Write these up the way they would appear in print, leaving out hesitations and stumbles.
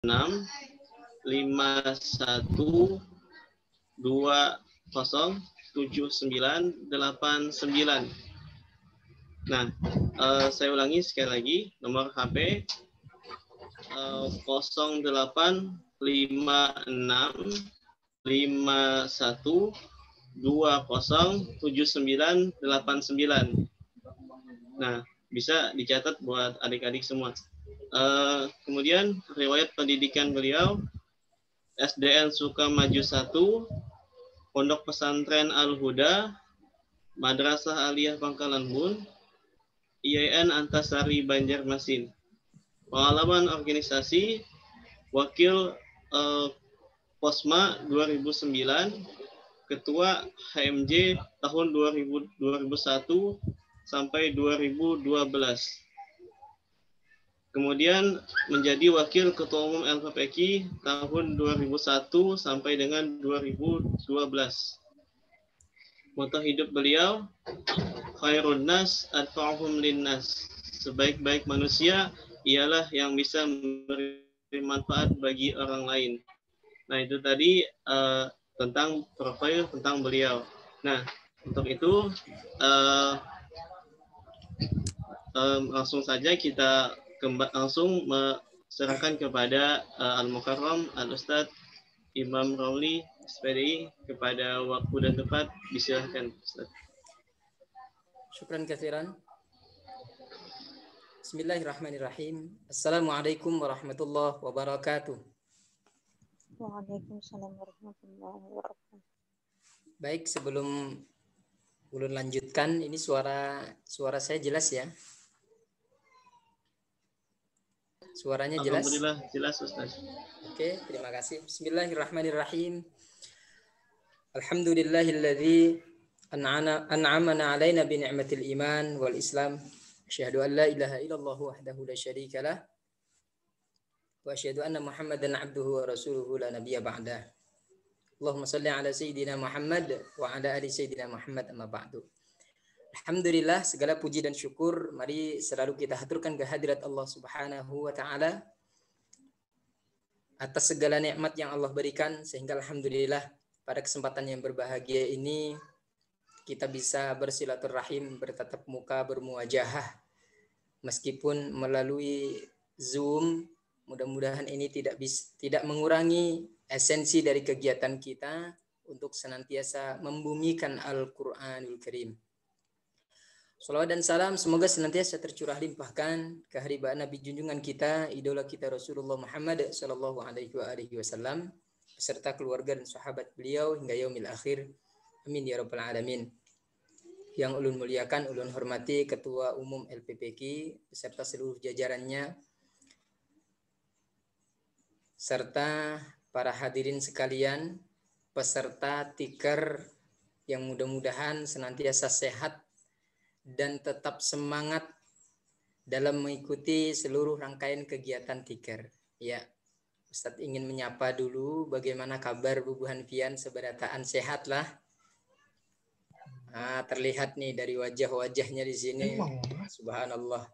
Nah, saya ulangi sekali lagi, nomor HP 085651207989. Nah, bisa dicatat buat adik-adik semua. Kemudian riwayat pendidikan beliau, SDN Sukamaju 1, Pondok Pesantren Al-Huda, Madrasah Aliyah Pangkalan Bun, IAIN Antasari Banjarmasin. Pengalaman organisasi, Wakil Posma 2009, Ketua HMJ tahun 2001 sampai 2012. Kemudian menjadi Wakil Ketua Umum LPPQ tahun 2001 sampai dengan 2012. Moto hidup beliau, khairun nas atfa'uhum linnas. Sebaik-baik manusia ialah yang bisa memberi manfaat bagi orang lain. Nah, itu tadi tentang profil tentang beliau. Nah, untuk itu langsung saja kita langsung serahkan kepada Al-Mukarram Al-Ustadz Imam Ramli SPDI. Kepada waktu dan tempat disilahkan Ustaz. Syukran katsiran. Bismillahirrahmanirrahim. Assalamualaikum warahmatullahi wabarakatuh. Waalaikumsalam warahmatullahi wabarakatuh. Baik, sebelum ulun lanjutkan, ini suara saya jelas ya? Suaranya jelas? Alhamdulillah jelas Ustaz. Oke, terima kasih. Bismillahirrahmanirrahim. Alhamdulillahilladzi an'amana 'alaina bi ni'matil iman wal islam. Asyhadu an la ilaha illallah wahdahu la syarikalah wa asyhadu anna Muhammadan 'abduhu wa rasuluhu la nabiyya ba'dah. Allahumma shalli 'ala sayyidina Muhammad wa 'ala ali sayyidina Muhammad amma ba'du. Alhamdulillah, segala puji dan syukur mari selalu kita haturkan kehadirat Allah Subhanahu wa taala atas segala nikmat yang Allah berikan, sehingga alhamdulillah pada kesempatan yang berbahagia ini kita bisa bersilaturahim, bertatap muka, bermuajahah meskipun melalui Zoom. Mudah-mudahan ini tidak mengurangi esensi dari kegiatan kita untuk senantiasa membumikan Al-Qur'anul Karim. Salawat dan salam semoga senantiasa tercurah limpahkan keharibaan Nabi junjungan kita, idola kita Rasulullah Muhammad sallallahu alaihi wasallam beserta keluarga dan sahabat beliau hingga yaumil akhir. Amin ya rabbal alamin. Yang ulun muliakan, ulun hormati Ketua Umum LPPQ beserta seluruh jajarannya, serta para hadirin sekalian, peserta tiker yang mudah-mudahan senantiasa sehat dan tetap semangat dalam mengikuti seluruh rangkaian kegiatan tiker. Ya, Ustadz ingin menyapa dulu, bagaimana kabar Bu Hanfian, seberataan sehat lah. Terlihat nih dari wajah-wajahnya di sini. Subhanallah.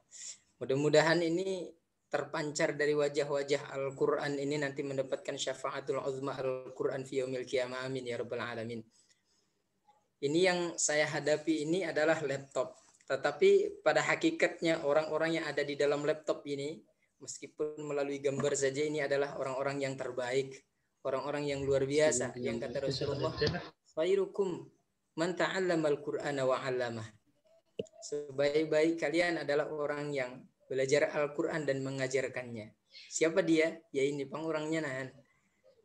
Mudah-mudahan ini terpancar dari wajah-wajah Al-Quran ini nanti mendapatkan syafaatul uzma Al-Quran fi yaumil qiyamah. Amin ya rabbal alamin. Ini yang saya hadapi ini adalah laptop. Tetapi pada hakikatnya orang-orang yang ada di dalam laptop ini, meskipun melalui gambar saja, ini adalah orang-orang yang terbaik, orang-orang yang luar biasa. Yang kata Rasulullah, khairukum man ta'allamal Qur'ana wa 'allamah. Sebaik-baik kalian adalah orang yang belajar Al-Quran dan mengajarkannya. Siapa dia? Ya ini pengurangnya nahan.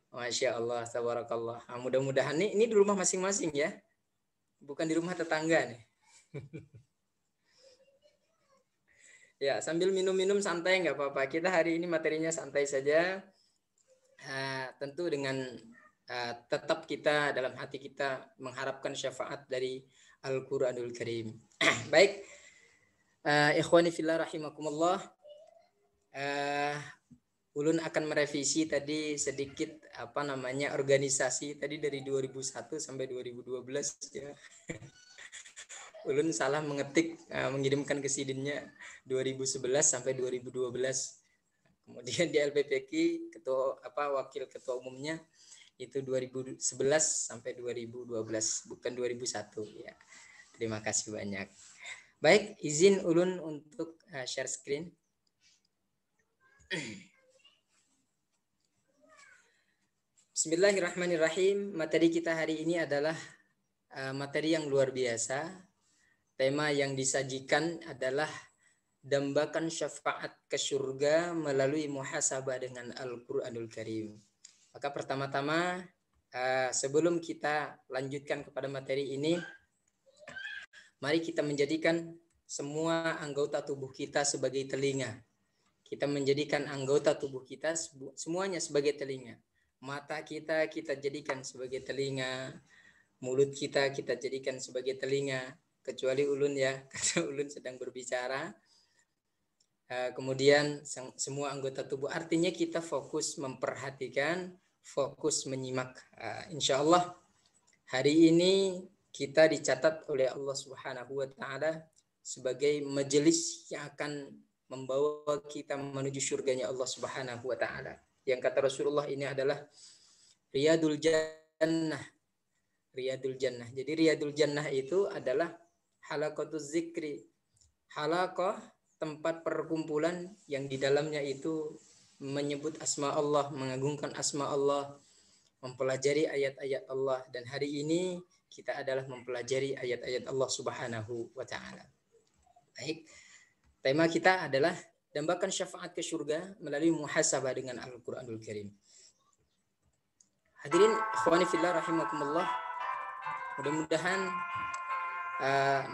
Masya Allah, tabarakallah. Mudah-mudahan ini di rumah masing-masing ya. Bukan di rumah tetangga nih. Ya, sambil minum-minum santai nggak apa-apa. Kita hari ini materinya santai saja. Tentu dengan tetap kita dalam hati kita mengharapkan syafaat dari Al-Quranul Karim. Baik, ikhwani fillah rahimakumullah. Ulun akan merevisi tadi sedikit organisasi tadi dari 2001 sampai 2012 ya. Ulun salah mengetik mengirimkan ke sidinnya 2011 sampai 2012. Kemudian di LPPQ wakil ketua umumnya itu 2011 sampai 2012, bukan 2001 ya. Terima kasih banyak. Baik, izin ulun untuk share screen. Bismillahirrahmanirrahim. Materi kita hari ini adalah materi yang luar biasa. Tema yang disajikan adalah dambakan syafaat ke surga melalui muhasabah dengan Al-Quranul Karim. Maka pertama-tama sebelum kita lanjutkan kepada materi ini, mari kita menjadikan semua anggota tubuh kita sebagai telinga. Kita menjadikan anggota tubuh kita semuanya sebagai telinga. Mata kita jadikan sebagai telinga. Mulut kita jadikan sebagai telinga. Kecuali ulun ya, karena ulun sedang berbicara. Kemudian semua anggota tubuh, artinya kita fokus memperhatikan, fokus menyimak. Insya Allah hari ini kita dicatat oleh Allah Subhanahu wa Ta'ala sebagai majelis yang akan membawa kita menuju surganya Allah Subhanahu wa Ta'ala. Yang kata Rasulullah, ini adalah Riyadul Jannah. Riyadul Jannah. Jadi Riyadul Jannah itu adalah halaqatuz zikri. Halaqah, tempat perkumpulan yang di dalamnya itu menyebut asma Allah, mengagungkan asma Allah, mempelajari ayat-ayat Allah. Dan hari ini kita adalah mempelajari ayat-ayat Allah Subhanahu wa Ta'ala. Baik, tema kita adalah dambakan syafaat ke surga melalui muhasabah dengan Al-Quranul Karim. Hadirin akhwani fillah rahimakumullah, mudah-mudahan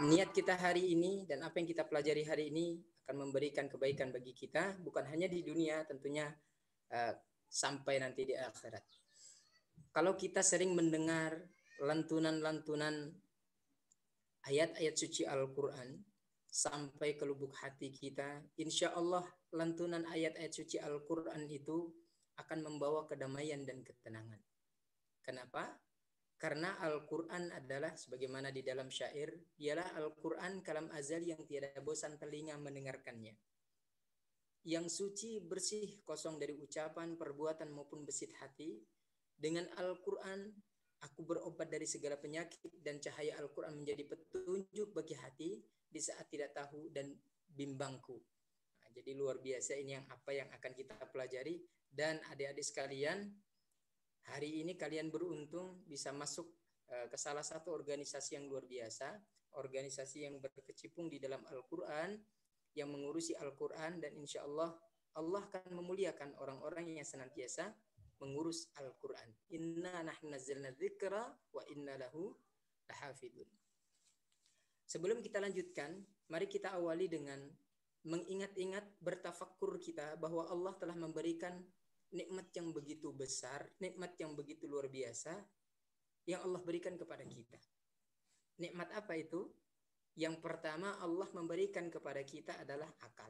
niat kita hari ini dan apa yang kita pelajari hari ini akan memberikan kebaikan bagi kita, bukan hanya di dunia tentunya, sampai nanti di akhirat. Kalau kita sering mendengar lantunan-lantunan ayat-ayat suci Al-Quran sampai ke lubuk hati kita, insya Allah lantunan ayat-ayat suci Al-Quran itu akan membawa kedamaian dan ketenangan. Kenapa? Karena Al-Quran adalah sebagaimana di dalam syair, ialah Al-Quran kalam azali yang tiada bosan telinga mendengarkannya. Yang suci, bersih, kosong dari ucapan, perbuatan maupun besit hati. Dengan Al-Quran aku berobat dari segala penyakit dan cahaya Al-Quran menjadi petunjuk bagi hati di saat tidak tahu dan bimbangku. Nah, jadi luar biasa ini apa yang akan kita pelajari. Dan adik-adik sekalian, hari ini kalian beruntung bisa masuk ke salah satu organisasi yang luar biasa, organisasi yang berkecimpung di dalam Al-Quran, yang mengurusi Al-Quran, dan insya Allah Allah akan memuliakan orang-orang yang senantiasa mengurus Al-Quran. Inna nahnu nazzalna dzikra wa inna lahu lahafidun. Sebelum kita lanjutkan, mari kita awali dengan mengingat-ingat, bertafakkur kita bahwa Allah telah memberikan nikmat yang begitu besar, nikmat yang begitu luar biasa yang Allah berikan kepada kita. Nikmat apa itu? Yang pertama, Allah memberikan kepada kita adalah akal.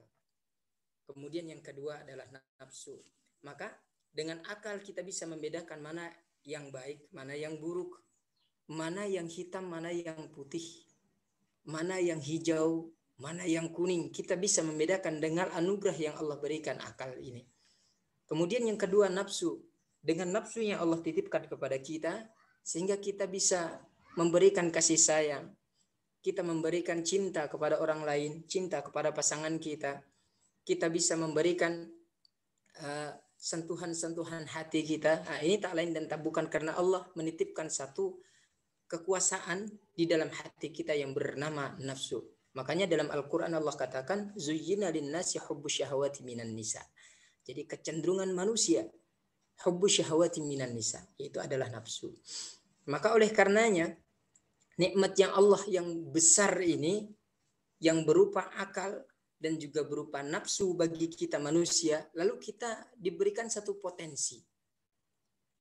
Kemudian yang kedua adalah nafsu. Maka dengan akal kita bisa membedakan mana yang baik, mana yang buruk, mana yang hitam, mana yang putih, mana yang hijau, mana yang kuning. Kita bisa membedakan dengan anugerah yang Allah berikan akal ini. Kemudian yang kedua nafsu. Dengan nafsu yang Allah titipkan kepada kita, sehingga kita bisa memberikan kasih sayang. Kita memberikan cinta kepada orang lain, cinta kepada pasangan kita. Kita bisa memberikan sentuhan-sentuhan hati kita. Nah, ini tak lain dan tak bukan karena Allah menitipkan satu kekuasaan di dalam hati kita yang bernama nafsu. Makanya dalam Al-Quran Allah katakan, zuyyina linnasi hubbus syahawati minan nisa. Jadi kecenderungan manusia hubbu syahawati minan nisa, itu adalah nafsu. Maka oleh karenanya nikmat yang Allah yang besar ini, yang berupa akal dan juga berupa nafsu bagi kita manusia, lalu kita diberikan satu potensi.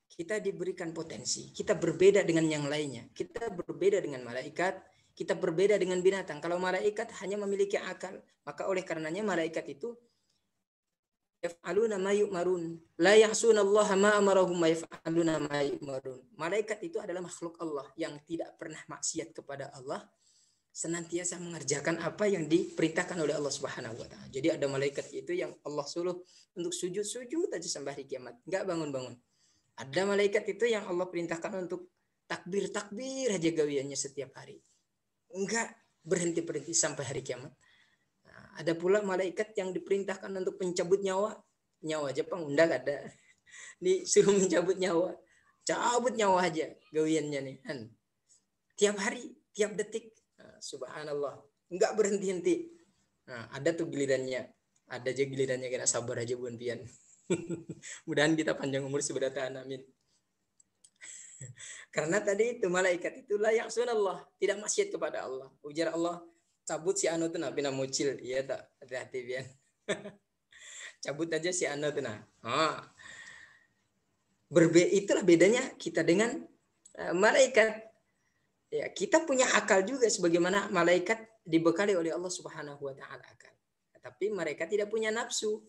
Kita diberikan potensi. Kita berbeda dengan yang lainnya. Kita berbeda dengan malaikat, kita berbeda dengan binatang. Kalau malaikat hanya memiliki akal, maka oleh karenanya malaikat itu yaf'aluna ma yu'marun, la ya'sunallaha ma amarahum wa yaf'aluna ma yu'marun. Malaikat itu adalah makhluk Allah yang tidak pernah maksiat kepada Allah, senantiasa mengerjakan apa yang diperintahkan oleh Allah Subhanahu wa taala. Jadi ada malaikat itu yang Allah suruh untuk sujud aja sampai hari kiamat, enggak bangun-bangun. Ada malaikat itu yang Allah perintahkan untuk takbir aja gawiannya setiap hari. Enggak berhenti sampai hari kiamat. Nah, ada pula malaikat yang diperintahkan untuk mencabut nyawa aja pengundang ada. Disuruh mencabut nyawa. Cabut nyawa aja gawiannya nih kan. Tiap hari, tiap detik. Nah, subhanallah. Enggak berhenti-henti. Nah, ada tuh gilirannya. Ada aja gilirannya, kena sabar aja buan pian. Mudahan kita panjang umur seberatan, amin. Karena tadi itu malaikat itu layak sunallah, tidak maksiat kepada Allah. Ujar Allah, cabut si anu tuh pina mucil, iya tak, hati-hati pian. Cabut aja si anu tuh itulah bedanya kita dengan malaikat. Ya, kita punya akal juga sebagaimana malaikat dibekali oleh Allah Subhanahu wa taala akal. Tapi mereka tidak punya nafsu.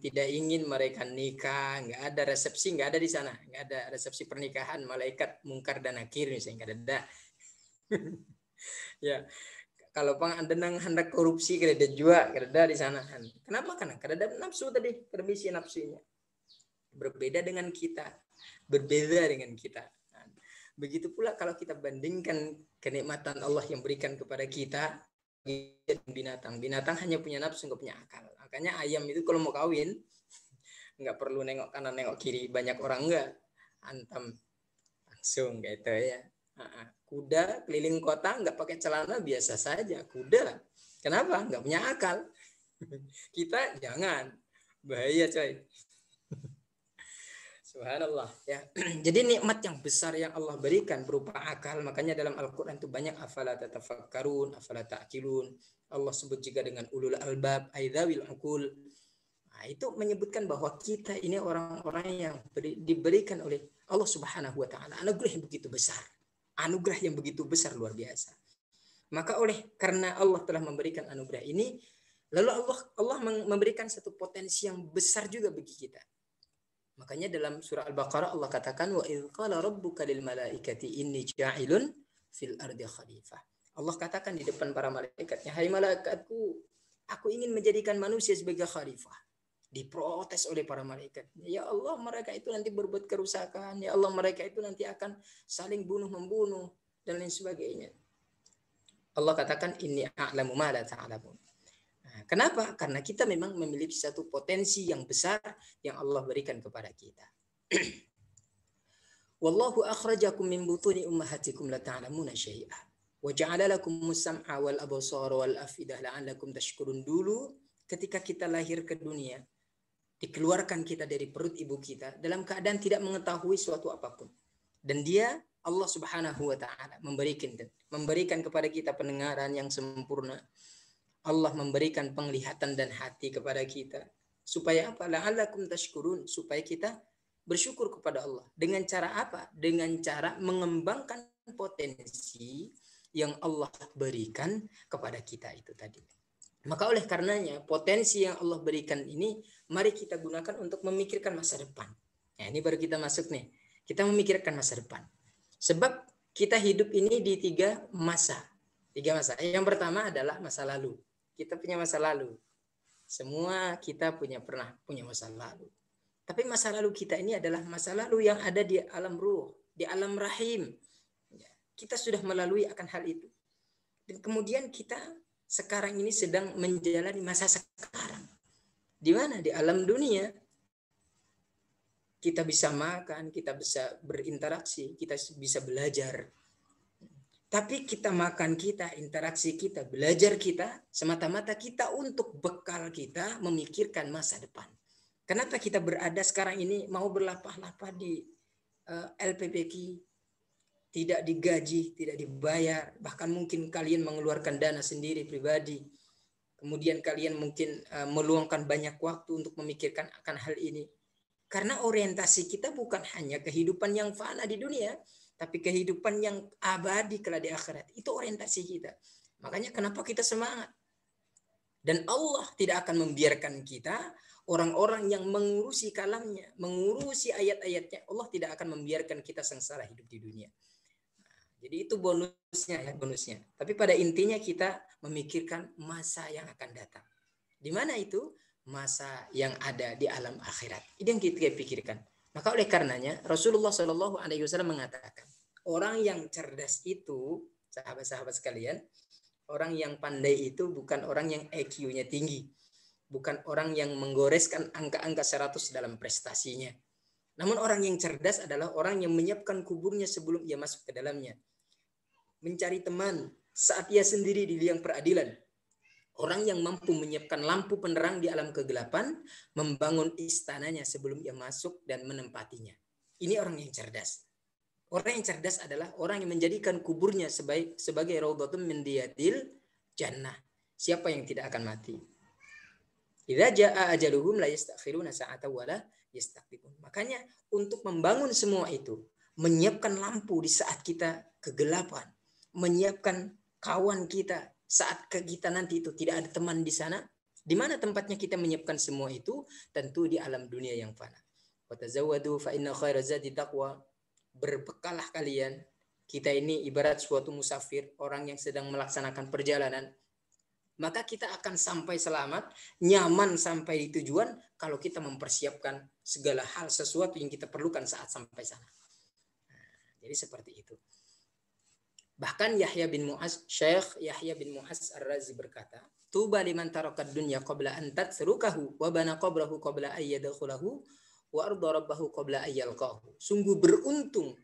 Tidak ingin mereka nikah, nggak ada resepsi, nggak ada di sana, nggak ada resepsi pernikahan malaikat mungkar dan nakir misalnya, nggak ada. Ya, kalau ada nang hendak korupsi, kada juga, kada di sana. Kenapa? Karena kada ada nafsu tadi, permisi nafsunya. Berbeda dengan kita. Begitu pula kalau kita bandingkan kenikmatan Allah yang berikan kepada kita binatang hanya punya nafsu, nggak punya akal. Makanya ayam itu kalau mau kawin nggak perlu nengok kanan nengok kiri banyak orang, nggak antam langsung gitu ya. Kuda keliling kota nggak pakai celana biasa saja kuda. Kenapa? Nggak punya akal. Kita jangan, bahaya coy. Subhanallah ya. Jadi nikmat yang besar yang Allah berikan berupa akal. Makanya dalam Al-Qur'an itu banyak afala tatafakkarun, afala ta'qilun. Allah sebut juga dengan ulul albab, aidzawil uqul. Nah, itu menyebutkan bahwa kita ini orang-orang yang diberikan oleh Allah Subhanahu wa taala anugerah yang begitu besar. Anugerah yang begitu besar luar biasa. Maka karena Allah telah memberikan anugerah ini, lalu Allah memberikan satu potensi yang besar juga bagi kita. Makanya dalam surah Al-Baqarah Allah katakan wa idz qala rabbuka lil malaikati inni ja'ilun fil ardi khalifah. Allah katakan di depan para malaikatnya, hai malaikatku, aku ingin menjadikan manusia sebagai khalifah. Diprotes oleh para malaikat. Ya Allah, mereka itu nanti berbuat kerusakan. Ya Allah, mereka itu nanti akan saling bunuh-membunuh dan lain sebagainya. Allah katakan inni a'lamu ma la ta'lamun. Kenapa? Karena kita memang memiliki satu potensi yang besar yang Allah berikan kepada kita. Wallahu akhrajakum min butuni ummahatikum la ta'lamuna syai'a wa ja'ala lakumus sam'a wal absara wal afidah la'allakum tashkurun. Dulu ketika kita lahir ke dunia, dikeluarkan kita dari perut ibu kita dalam keadaan tidak mengetahui suatu apapun. Dan dia Allah Subhanahu wa taala memberikan kepada kita pendengaran yang sempurna. Allah memberikan penglihatan dan hati kepada kita. Supaya apa? La'allakum tashkurun. Supaya kita bersyukur kepada Allah. Dengan cara apa? Dengan cara mengembangkan potensi yang Allah berikan kepada kita itu tadi. Maka oleh karenanya potensi yang Allah berikan ini mari kita gunakan untuk memikirkan masa depan. Nah, ini baru kita masuk nih. Kita memikirkan masa depan. Sebab kita hidup ini di tiga masa. Yang pertama adalah masa lalu. Kita punya masa lalu. Semua kita pernah punya masa lalu. Tapi masa lalu kita ini adalah masa lalu yang ada di alam ruh, di alam rahim. Kita sudah melalui akan hal itu. Dan kemudian kita sekarang ini sedang menjalani masa sekarang. Di mana? Di alam dunia. Kita bisa makan, kita bisa berinteraksi, kita bisa belajar. Tapi kita makan kita, interaksi kita, belajar kita, semata-mata kita untuk bekal kita memikirkan masa depan. Kenapa kita berada sekarang ini mau berlapah-lapah di LPPQ, tidak digaji, tidak dibayar, bahkan mungkin kalian mengeluarkan dana sendiri pribadi. Kemudian kalian mungkin meluangkan banyak waktu untuk memikirkan akan hal ini. Karena orientasi kita bukan hanya kehidupan yang fana di dunia, tapi kehidupan yang abadi kelak di akhirat. Itu orientasi kita. Makanya kenapa kita semangat. Dan Allah tidak akan membiarkan kita, orang-orang yang mengurusi kalamnya, mengurusi ayat-ayatnya, Allah tidak akan membiarkan kita sengsara hidup di dunia. Jadi itu bonusnya ya, bonusnya. Tapi pada intinya kita memikirkan masa yang akan datang. Di mana itu? Masa yang ada di alam akhirat. Itu yang kita pikirkan. Maka oleh karenanya Rasulullah Shallallahu Alaihi Wasallam mengatakan, orang yang cerdas itu, sahabat-sahabat sekalian, orang yang pandai itu bukan orang yang IQ-nya tinggi, bukan orang yang menggoreskan angka-angka 100 dalam prestasinya. Namun orang yang cerdas adalah orang yang menyiapkan kuburnya sebelum ia masuk ke dalamnya. Mencari teman saat ia sendiri di liang peradilan. Orang yang mampu menyiapkan lampu penerang di alam kegelapan, membangun istananya sebelum ia masuk dan menempatinya. Ini orang yang cerdas. Orang yang cerdas adalah orang yang menjadikan kuburnya sebagai raudhatun min riyadil jannah. Siapa yang tidak akan mati? Idza jaa ajaluhum la yastakhiruna sa'atan wa la yastaqdimun. Makanya untuk membangun semua itu, menyiapkan lampu di saat kita kegelapan, menyiapkan kawan kita saat kita nanti itu tidak ada teman di sana. Di mana tempatnya kita menyiapkan semua itu? Tentu di alam dunia yang fana. Wa tazawwadu fa inna khaira zadi taqwa. Berbekalah kalian. Kita ini ibarat suatu musafir, orang yang sedang melaksanakan perjalanan. Maka kita akan sampai selamat, nyaman sampai di tujuan kalau kita mempersiapkan segala hal sesuatu yang kita perlukan saat sampai sana. Jadi seperti itu. Bahkan Syekh Yahya bin Mu'az Ar-Razi berkata, "Tuba liman tarakad dunya qabla an tatsrukahu wa bana qabrahu qabla ay yadkhulahu wa arda rabbahu qabla ay yalqahu." Sungguh beruntung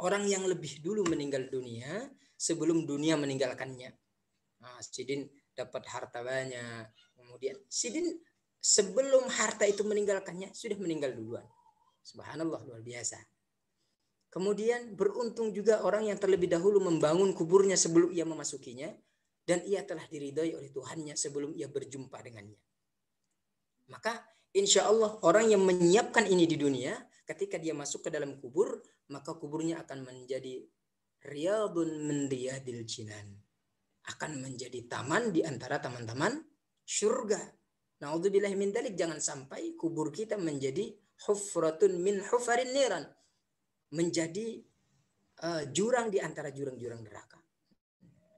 orang yang lebih dulu meninggal dunia sebelum dunia meninggalkannya. Nah, Sidin dapat harta banyak. Kemudian Sidin sebelum harta itu meninggalkannya sudah meninggal duluan. Subhanallah, luar biasa. Kemudian beruntung juga orang yang terlebih dahulu membangun kuburnya sebelum ia memasukinya, dan ia telah diridhai oleh Tuhannya sebelum ia berjumpa dengannya. Maka insya Allah orang yang menyiapkan ini di dunia, ketika dia masuk ke dalam kubur, maka kuburnya akan menjadi riyadun min riyadil jinan, akan menjadi taman di antara taman-taman surga. Na'udzubillahi min dzalik, jangan sampai kubur kita menjadi hufratun min hufarin niran, menjadi jurang di antara jurang-jurang neraka.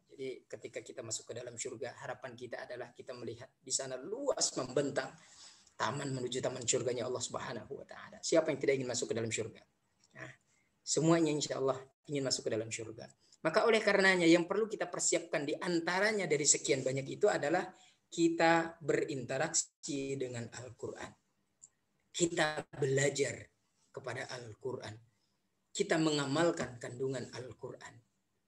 Jadi ketika kita masuk ke dalam surga, harapan kita adalah kita melihat di sana luas membentang taman menuju taman surganya Allah Subhanahu wa taala. Siapa yang tidak ingin masuk ke dalam surga? Nah, semuanya insya Allah ingin masuk ke dalam surga. Maka oleh karenanya yang perlu kita persiapkan di antaranya dari sekian banyak itu adalah kita berinteraksi dengan Al-Qur'an. Kita belajar kepada Al-Qur'an. Kita mengamalkan kandungan Al-Qur'an.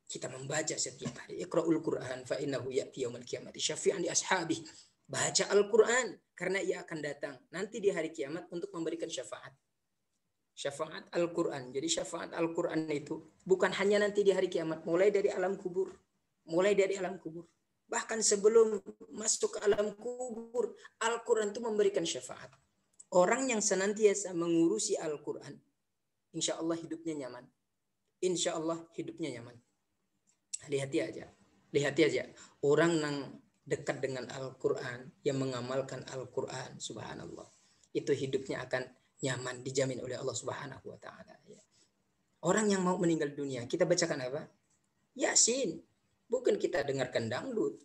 Kita membaca setiap hari. Iqra'ul Qur'an fa innahu ya'ti yaumil qiyamati syafi'an li ashabihi. Baca Al-Qur'an karena ia akan datang nanti di hari kiamat untuk memberikan syafaat. Syafaat Al-Qur'an. Jadi syafaat Al-Qur'an itu bukan hanya nanti di hari kiamat, mulai dari alam kubur. Mulai dari alam kubur. Bahkan sebelum masuk ke alam kubur, Al-Qur'an itu memberikan syafaat. Orang yang senantiasa mengurusi Al-Qur'an, insya Allah hidupnya nyaman. Insya Allah hidupnya nyaman. Lihat aja. Orang yang dekat dengan Al-Quran, yang mengamalkan Al-Quran, subhanallah, itu hidupnya akan nyaman, dijamin oleh Allah Subhanahu wa ta'ala. Orang yang mau meninggal dunia, kita bacakan apa? Yasin. Bukan kita dengarkan dangdut.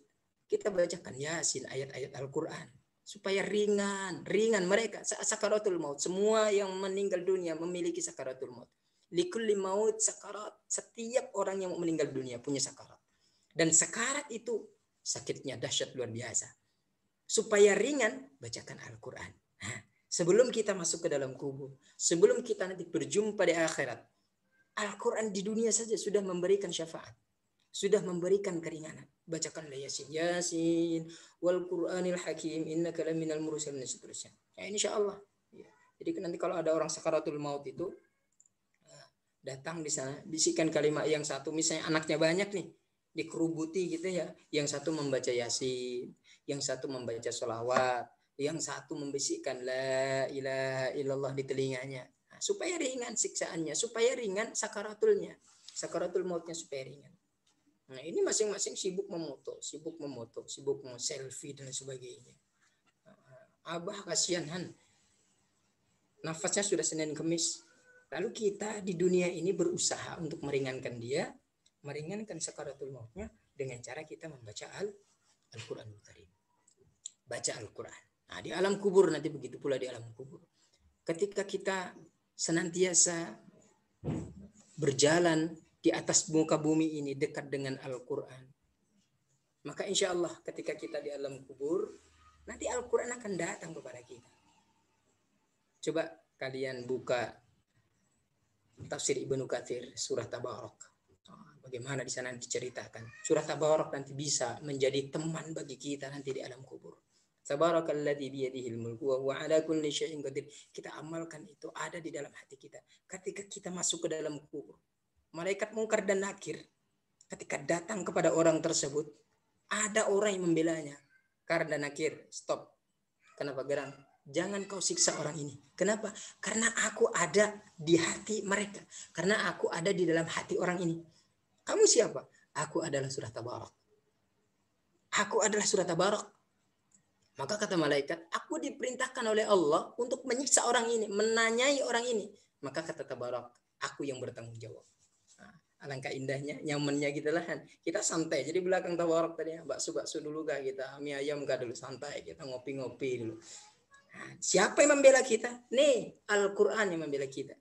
Kita bacakan Yasin, ayat-ayat Al-Quran. Supaya ringan mereka saat sakaratul maut. Semua yang meninggal dunia memiliki sakaratul maut. Likulli maut sakarat. Setiap orang yang meninggal dunia punya sakarat. Dan sakarat itu sakitnya dahsyat luar biasa. Supaya ringan, bacakan Al-Quran. Nah, sebelum kita masuk ke dalam kubur, sebelum kita nanti berjumpa di akhirat, Al-Quran di dunia saja sudah memberikan syafaat. Sudah memberikan keringanan. Bacakanlah Yasin wal Qur'anil Hakim innaka laminal mursalin dan seterusnya. Ya, insyaallah. Ya. Jadi nanti kalau ada orang sakaratul maut itu datang di sana, bisikan kalimat yang satu, misalnya anaknya banyak nih, dikerubuti gitu ya. Yang satu membaca Yasin, yang satu membaca sholawat, yang satu membisikkan la ilaha illallah di telinganya. Nah, supaya ringan siksaannya, supaya ringan sakaratul mautnya supaya ringan. Nah, ini masing-masing sibuk memoto, sibuk selfie dan sebagainya. Abah kasihan Han. Nafasnya sudah Senin Kemis. Lalu kita di dunia ini berusaha untuk meringankan dia, meringankan sakaratul mautnya dengan cara kita membaca Al-Qur'anul Karim. Baca Al-Qur'an. Nah, di alam kubur nanti begitu pula di alam kubur. Ketika kita senantiasa berjalan di atas muka bumi ini dekat dengan Al-Qur'an, maka insya Allah ketika kita di alam kubur, nanti Al-Qur'an akan datang kepada kita. Coba kalian buka tafsir Ibnu Katsir surah Tabarak. Bagaimana di sana diceritakan. Surah Tabarak nanti bisa menjadi teman bagi kita nanti di alam kubur. Tabarakalladzi biyadihil mulku wa huwa ala kulli syai'in qadir. Kita amalkan itu ada di dalam hati kita. Ketika kita masuk ke dalam kubur, malaikat Munkar dan Nakir ketika datang kepada orang tersebut, ada orang yang membelanya. Munkar dan Nakir, stop. Kenapa gerang? Jangan kau siksa orang ini. Kenapa? Karena aku ada di hati mereka. Karena aku ada di dalam hati orang ini. Kamu siapa? Aku adalah surah Tabarak. Aku adalah surah Tabarak. Maka kata malaikat, aku diperintahkan oleh Allah untuk menyiksa orang ini, menanyai orang ini. Maka kata Tabarak, aku yang bertanggung jawab. Nah, alangkah indahnya, nyamannya gitu lah. Kita santai. Jadi belakang Tabarak tadi, bakso-bakso dulu kah kita, mie ayam kah dulu, santai. Kita ngopi-ngopi dulu. Nah, siapa yang membela kita? Nih, Al-Quran yang membela kita.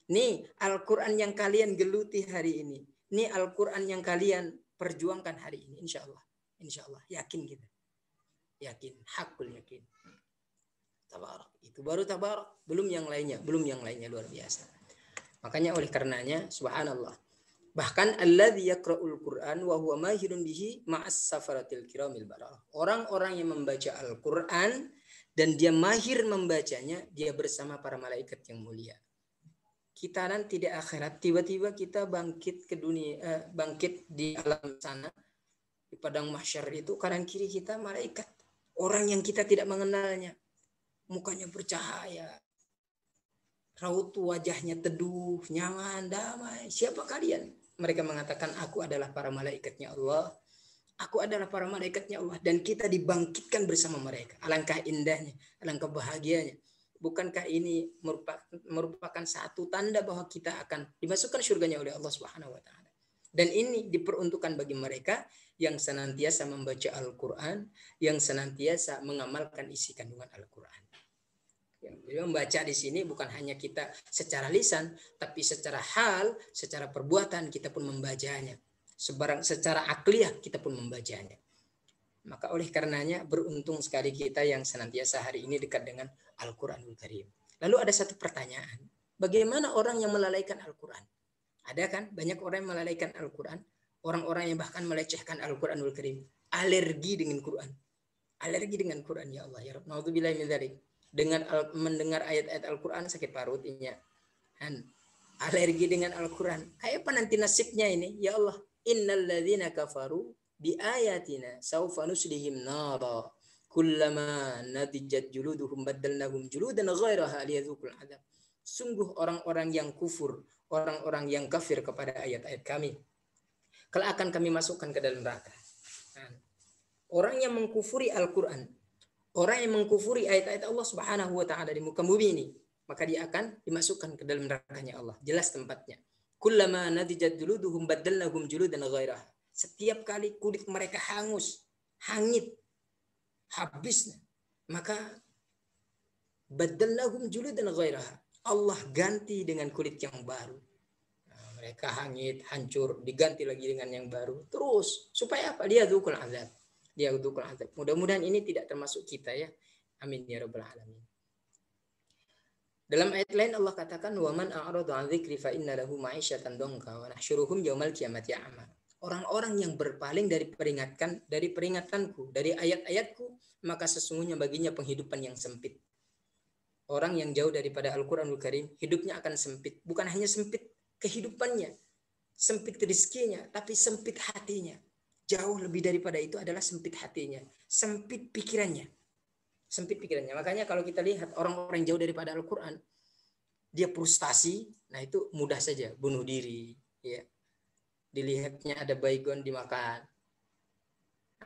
Nih, Al-Quran yang kalian geluti hari ini. Ini Al-Quran yang kalian perjuangkan hari ini. Insya Allah. Insya Allah. Yakin kita. Yakin. Hakul yakin. Tabarak. Itu baru tabarak. Belum yang lainnya. Belum yang lainnya luar biasa. Makanya oleh karenanya, subhanallah. Bahkan alladzi yaqra'ul Qur'an wa huwa mahirun bihi ma'as safaratil kiramil bararah. Orang-orang yang membaca Al-Quran dan dia mahir membacanya, dia bersama para malaikat yang mulia. Kita nanti di akhirat tiba-tiba kita bangkit ke dunia, bangkit di alam sana di padang mahsyar itu kanan kiri kita malaikat, orang yang kita tidak mengenalnya, mukanya bercahaya, raut wajahnya teduh, nyaman, damai. Siapa kalian? Mereka mengatakan, aku adalah para malaikatnya Allah. Aku adalah para malaikatnya Allah, dan kita dibangkitkan bersama mereka. Alangkah indahnya, alangkah bahagianya. Bukankah ini merupakan satu tanda bahwa kita akan dimasukkan surganya oleh Allah Subhanahu wa taala. Dan ini diperuntukkan bagi mereka yang senantiasa membaca Al-Qur'an, yang senantiasa mengamalkan isi kandungan Al-Qur'an. Jadi membaca di sini bukan hanya kita secara lisan, tapi secara hal, secara perbuatan kita pun membacanya. Secara akliyah kita pun membacanya. Maka oleh karenanya beruntung sekali kita yang senantiasa hari ini dekat dengan Al-Quranul Karim. Lalu ada satu pertanyaan. Bagaimana orang yang melalaikan Al-Quran? Ada kan banyak orang yang melalaikan Al-Quran. Orang-orang yang bahkan melecehkan Al-Quranul Karim. Alergi dengan Quran. Alergi dengan Quran, ya Allah. Ya Rabb. Na'udzubillahi min dzalik. Dengan mendengar ayat-ayat Al-Quran sakit parutnya. Alergi dengan Al-Quran. Kayak apa nanti nasibnya ini? Ya Allah. Innal ladzina kafaru bi ayatina saufa nuslihim nara kullama nadijat juluduhum baddalnahum juludan ghairaha liyadzuqul adzab. Sungguh orang-orang yang kufur, orang-orang yang kafir kepada ayat-ayat kami, kelak akan kami masukkan ke dalam neraka. Orang yang mengkufuri Al-Quran, orang yang mengkufuri ayat-ayat Allah Subhanahu wa taala di muka bumi ini, maka dia akan dimasukkan ke dalam nerakanya Allah. Jelas tempatnya. Kullama nadijat juluduhum baddalnahum juludan ghairaha. Setiap kali kulit mereka hangus, hangit, habis, maka baddalnahum juludan ghairaha. Allah ganti dengan kulit yang baru. Nah, mereka hangit, hancur, diganti lagi dengan yang baru. Terus supaya apa? Dia dzukul azab. Dia dzukul azab. Mudah-mudahan ini tidak termasuk kita ya. Amin ya rabbal alamin. Dalam ayat lain Allah katakan wa man a'rada 'an dzikri fa inna lahu ma'isyatan dhanka wa nahsyuruhum yaumal qiyamati a'ma. Orang-orang yang berpaling dari peringatanku, dari ayat-ayatku, maka sesungguhnya baginya penghidupan yang sempit. Orang yang jauh daripada Al-Quranul Karim, hidupnya akan sempit. Bukan hanya sempit kehidupannya, sempit rezekinya, tapi sempit hatinya. Jauh lebih daripada itu adalah sempit hatinya, sempit pikirannya. Sempit pikirannya. Makanya kalau kita lihat orang-orang yang jauh daripada Al-Quran, dia frustasi, nah itu mudah saja bunuh diri. Ya. Dilihatnya ada baygon dimakan.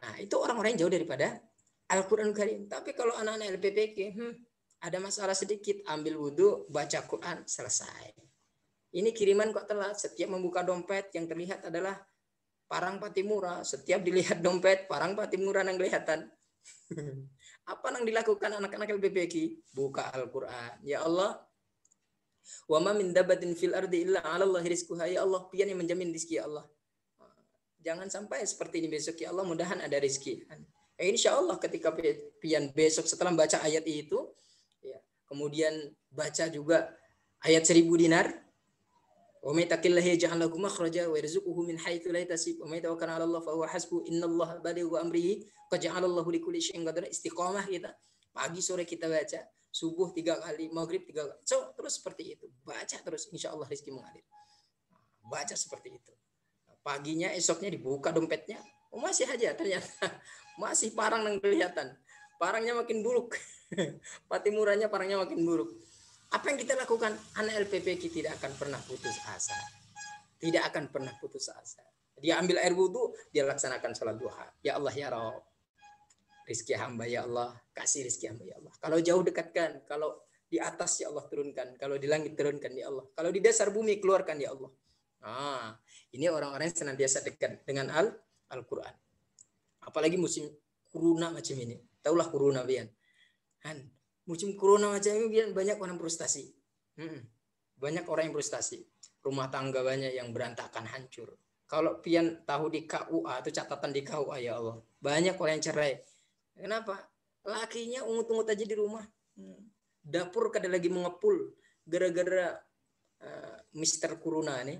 Nah itu orang-orang yang jauh daripada Al-Quran Karim. Tapi kalau anak-anak LPPK, ada masalah sedikit, ambil wudhu, baca Quran, selesai. Ini kiriman kok telat. Setiap membuka dompet yang terlihat adalah parang Patimura. Setiap dilihat dompet, parang Patimura yang kelihatan. Apa yang dilakukan anak-anak LPPK? Buka Al-Quran. Ya Allah, wa ma min dabbatin fil ardi illa 'ala Allahi rizquha. Ya Allah, pian yang menjamin rezeki ya Allah. Jangan sampai seperti ini besok ya Allah, mudahan ada rezeki. Insya Allah ketika pian besok setelah baca ayat itu, ya, kemudian baca juga ayat 1000 dinar. Wa may taqillahi yaj'al lahu makhraja wa yarzuquhu min haitsu la yahtasib wa may tawakkal 'ala Allah fa huwa hasbuh innallaha balighu amrihi qad ja'ala Allahu likulli syai'in qadara. Istiqamah kita. Pagi sore kita baca, subuh 3 kali, maghrib 3 kali. So, terus seperti itu. Baca terus insya Allah rezeki mengalir. Baca seperti itu. Paginya esoknya dibuka dompetnya. Oh, masih aja ternyata. Masih parang yang kelihatan. Parangnya makin buruk. Patimuranya parangnya makin buruk. Apa yang kita lakukan? Anak LPPK tidak akan pernah putus asa. Tidak akan pernah putus asa. Dia ambil air wudhu, dia laksanakan salat duha. Ya Allah ya Rabb, rizki hamba ya Allah, kasih rizki hamba ya Allah. Kalau jauh dekatkan, kalau di atas ya Allah turunkan, kalau di langit turunkan ya Allah, kalau di dasar bumi keluarkan ya Allah. Nah, ini orang-orang yang senantiasa dekat dengan Al-Quran. Apalagi musim corona macam ini. Taulah corona Bian. Musim corona macam ini banyak orang frustasi. Banyak orang yang frustasi. Rumah tangga banyak yang berantakan, hancur. Kalau pian tahu di KUA itu catatan di KUA ya Allah. Banyak orang yang cerai. Kenapa? Lakinya ungut-ungut aja di rumah. Dapur kada lagi mengepul gara-gara Mister Corona nih.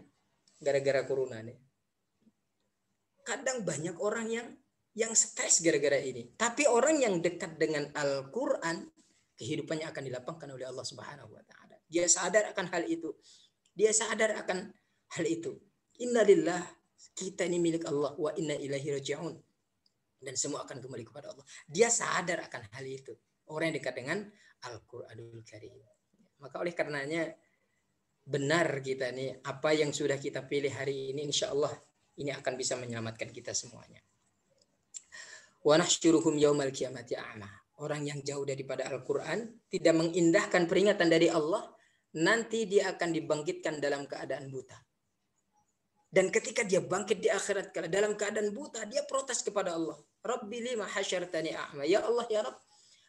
Gara-gara corona nih. Kadang banyak orang yang stres gara-gara ini. Tapi orang yang dekat dengan Al-Quran, kehidupannya akan dilapangkan oleh Allah Subhanahu wa taala. Dia sadar akan hal itu. Dia sadar akan hal itu. Innalillah, kita ini milik Allah, wa inna ilaihi raji'un. Dan semua akan kembali kepada Allah. Dia sadar akan hal itu. Orang yang dekat dengan Al-Qur'anul Karim. Maka oleh karenanya benar kita nih, apa yang sudah kita pilih hari ini insya Allah ini akan bisa menyelamatkan kita semuanya. Wa nahsyuruhum yaumal qiyamati a'ma. Orang yang jauh daripada Al-Quran, tidak mengindahkan peringatan dari Allah, nanti dia akan dibangkitkan dalam keadaan buta. Dan ketika dia bangkit di akhirat dalam keadaan buta, dia protes kepada Allah. Rabbi lima hasyartani a'ma. Ya Allah ya Rabb,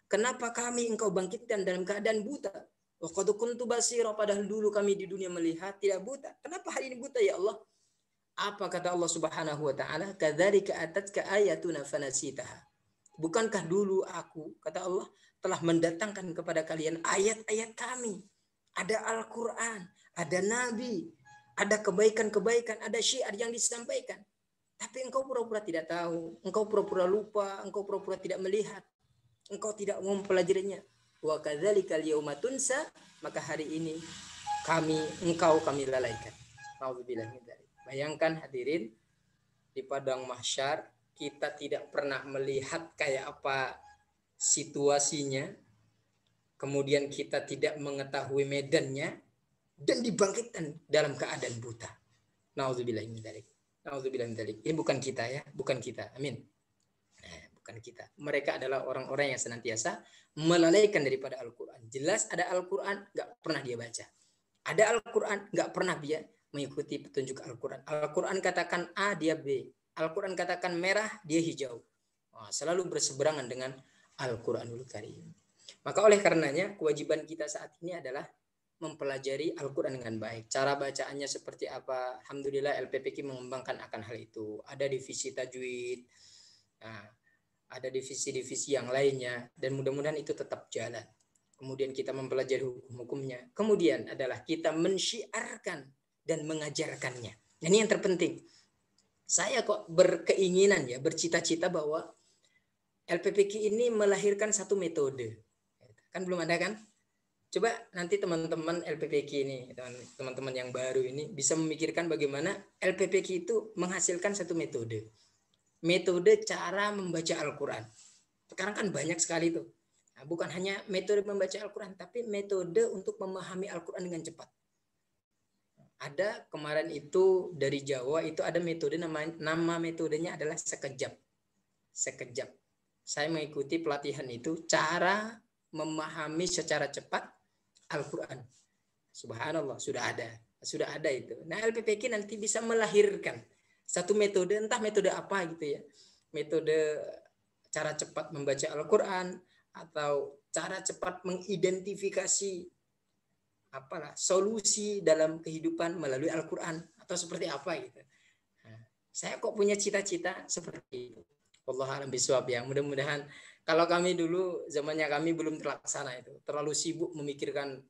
kenapa kami engkau bangkitkan dalam keadaan buta? Wa qad kuntu basira, padahal dulu kami di dunia melihat tidak buta. Kenapa hari ini buta ya Allah? Apa kata Allah Subhanahu wa taala? Kadzalika atatka ayatuna fanasitaha. Bukankah dulu aku, kata Allah, telah mendatangkan kepada kalian ayat-ayat kami. Ada Al-Quran, ada Nabi, ada kebaikan-kebaikan, ada syiar yang disampaikan. Tapi engkau pura-pura tidak tahu, engkau pura-pura lupa, engkau pura-pura tidak melihat, engkau tidak mau mempelajarinya. Wa kadzalika al-yauma tunsa, maka hari ini engkau kami lalaikan. Nauzubillah min dzalik. Bayangkan hadirin, di padang mahsyar kita tidak pernah melihat kayak apa situasinya, kemudian kita tidak mengetahui medannya, dan dibangkitkan dalam keadaan buta. Nauzubillah min dzalik. Nauzubillah min dzalik. Ini bukan kita ya, bukan kita. Amin. Bukan kita. Mereka adalah orang-orang yang senantiasa melalaikan daripada Al-Quran. Jelas ada Al-Quran, nggak pernah dia baca. Ada Al-Quran, nggak pernah dia mengikuti petunjuk Al-Quran. Al-Quran katakan A, dia B. Al-Quran katakan merah, dia hijau. Selalu berseberangan dengan Al-Quranul Karim. Maka oleh karenanya, kewajiban kita saat ini adalah mempelajari Al-Quran dengan baik. Cara bacaannya seperti apa? Alhamdulillah LPPK mengembangkan akan hal itu. Ada divisi tajwid, ada divisi-divisi yang lainnya, dan mudah-mudahan itu tetap jalan. Kemudian kita mempelajari hukum-hukumnya. Kemudian adalah kita mensyiarkan dan mengajarkannya. Ini yang terpenting. Saya kok berkeinginan ya, bercita-cita bahwa LPPK ini melahirkan satu metode. Kan belum ada kan? Coba nanti teman-teman LPPK ini, teman-teman yang baru ini bisa memikirkan bagaimana LPPK itu menghasilkan satu metode. Metode cara membaca Al-Quran. Sekarang kan banyak sekali tuh. Nah, bukan hanya metode membaca Al-Quran, tapi metode untuk memahami Al-Quran dengan cepat. Ada kemarin itu dari Jawa itu ada metode nama metodenya adalah sekejap. Sekejap. Saya mengikuti pelatihan itu cara memahami secara cepat Al-Quran. Subhanallah, sudah ada itu. Nah, LPPQ nanti bisa melahirkan satu metode, entah metode apa gitu ya, metode cara cepat membaca Al-Quran atau cara cepat mengidentifikasi apalah solusi dalam kehidupan melalui Al-Quran atau seperti apa gitu. Nah, saya kok punya cita-cita seperti itu. Wallahu a'lam bishawab ya. Mudah-mudahan kalau kami dulu zamannya kami belum terlaksana itu, terlalu sibuk memikirkan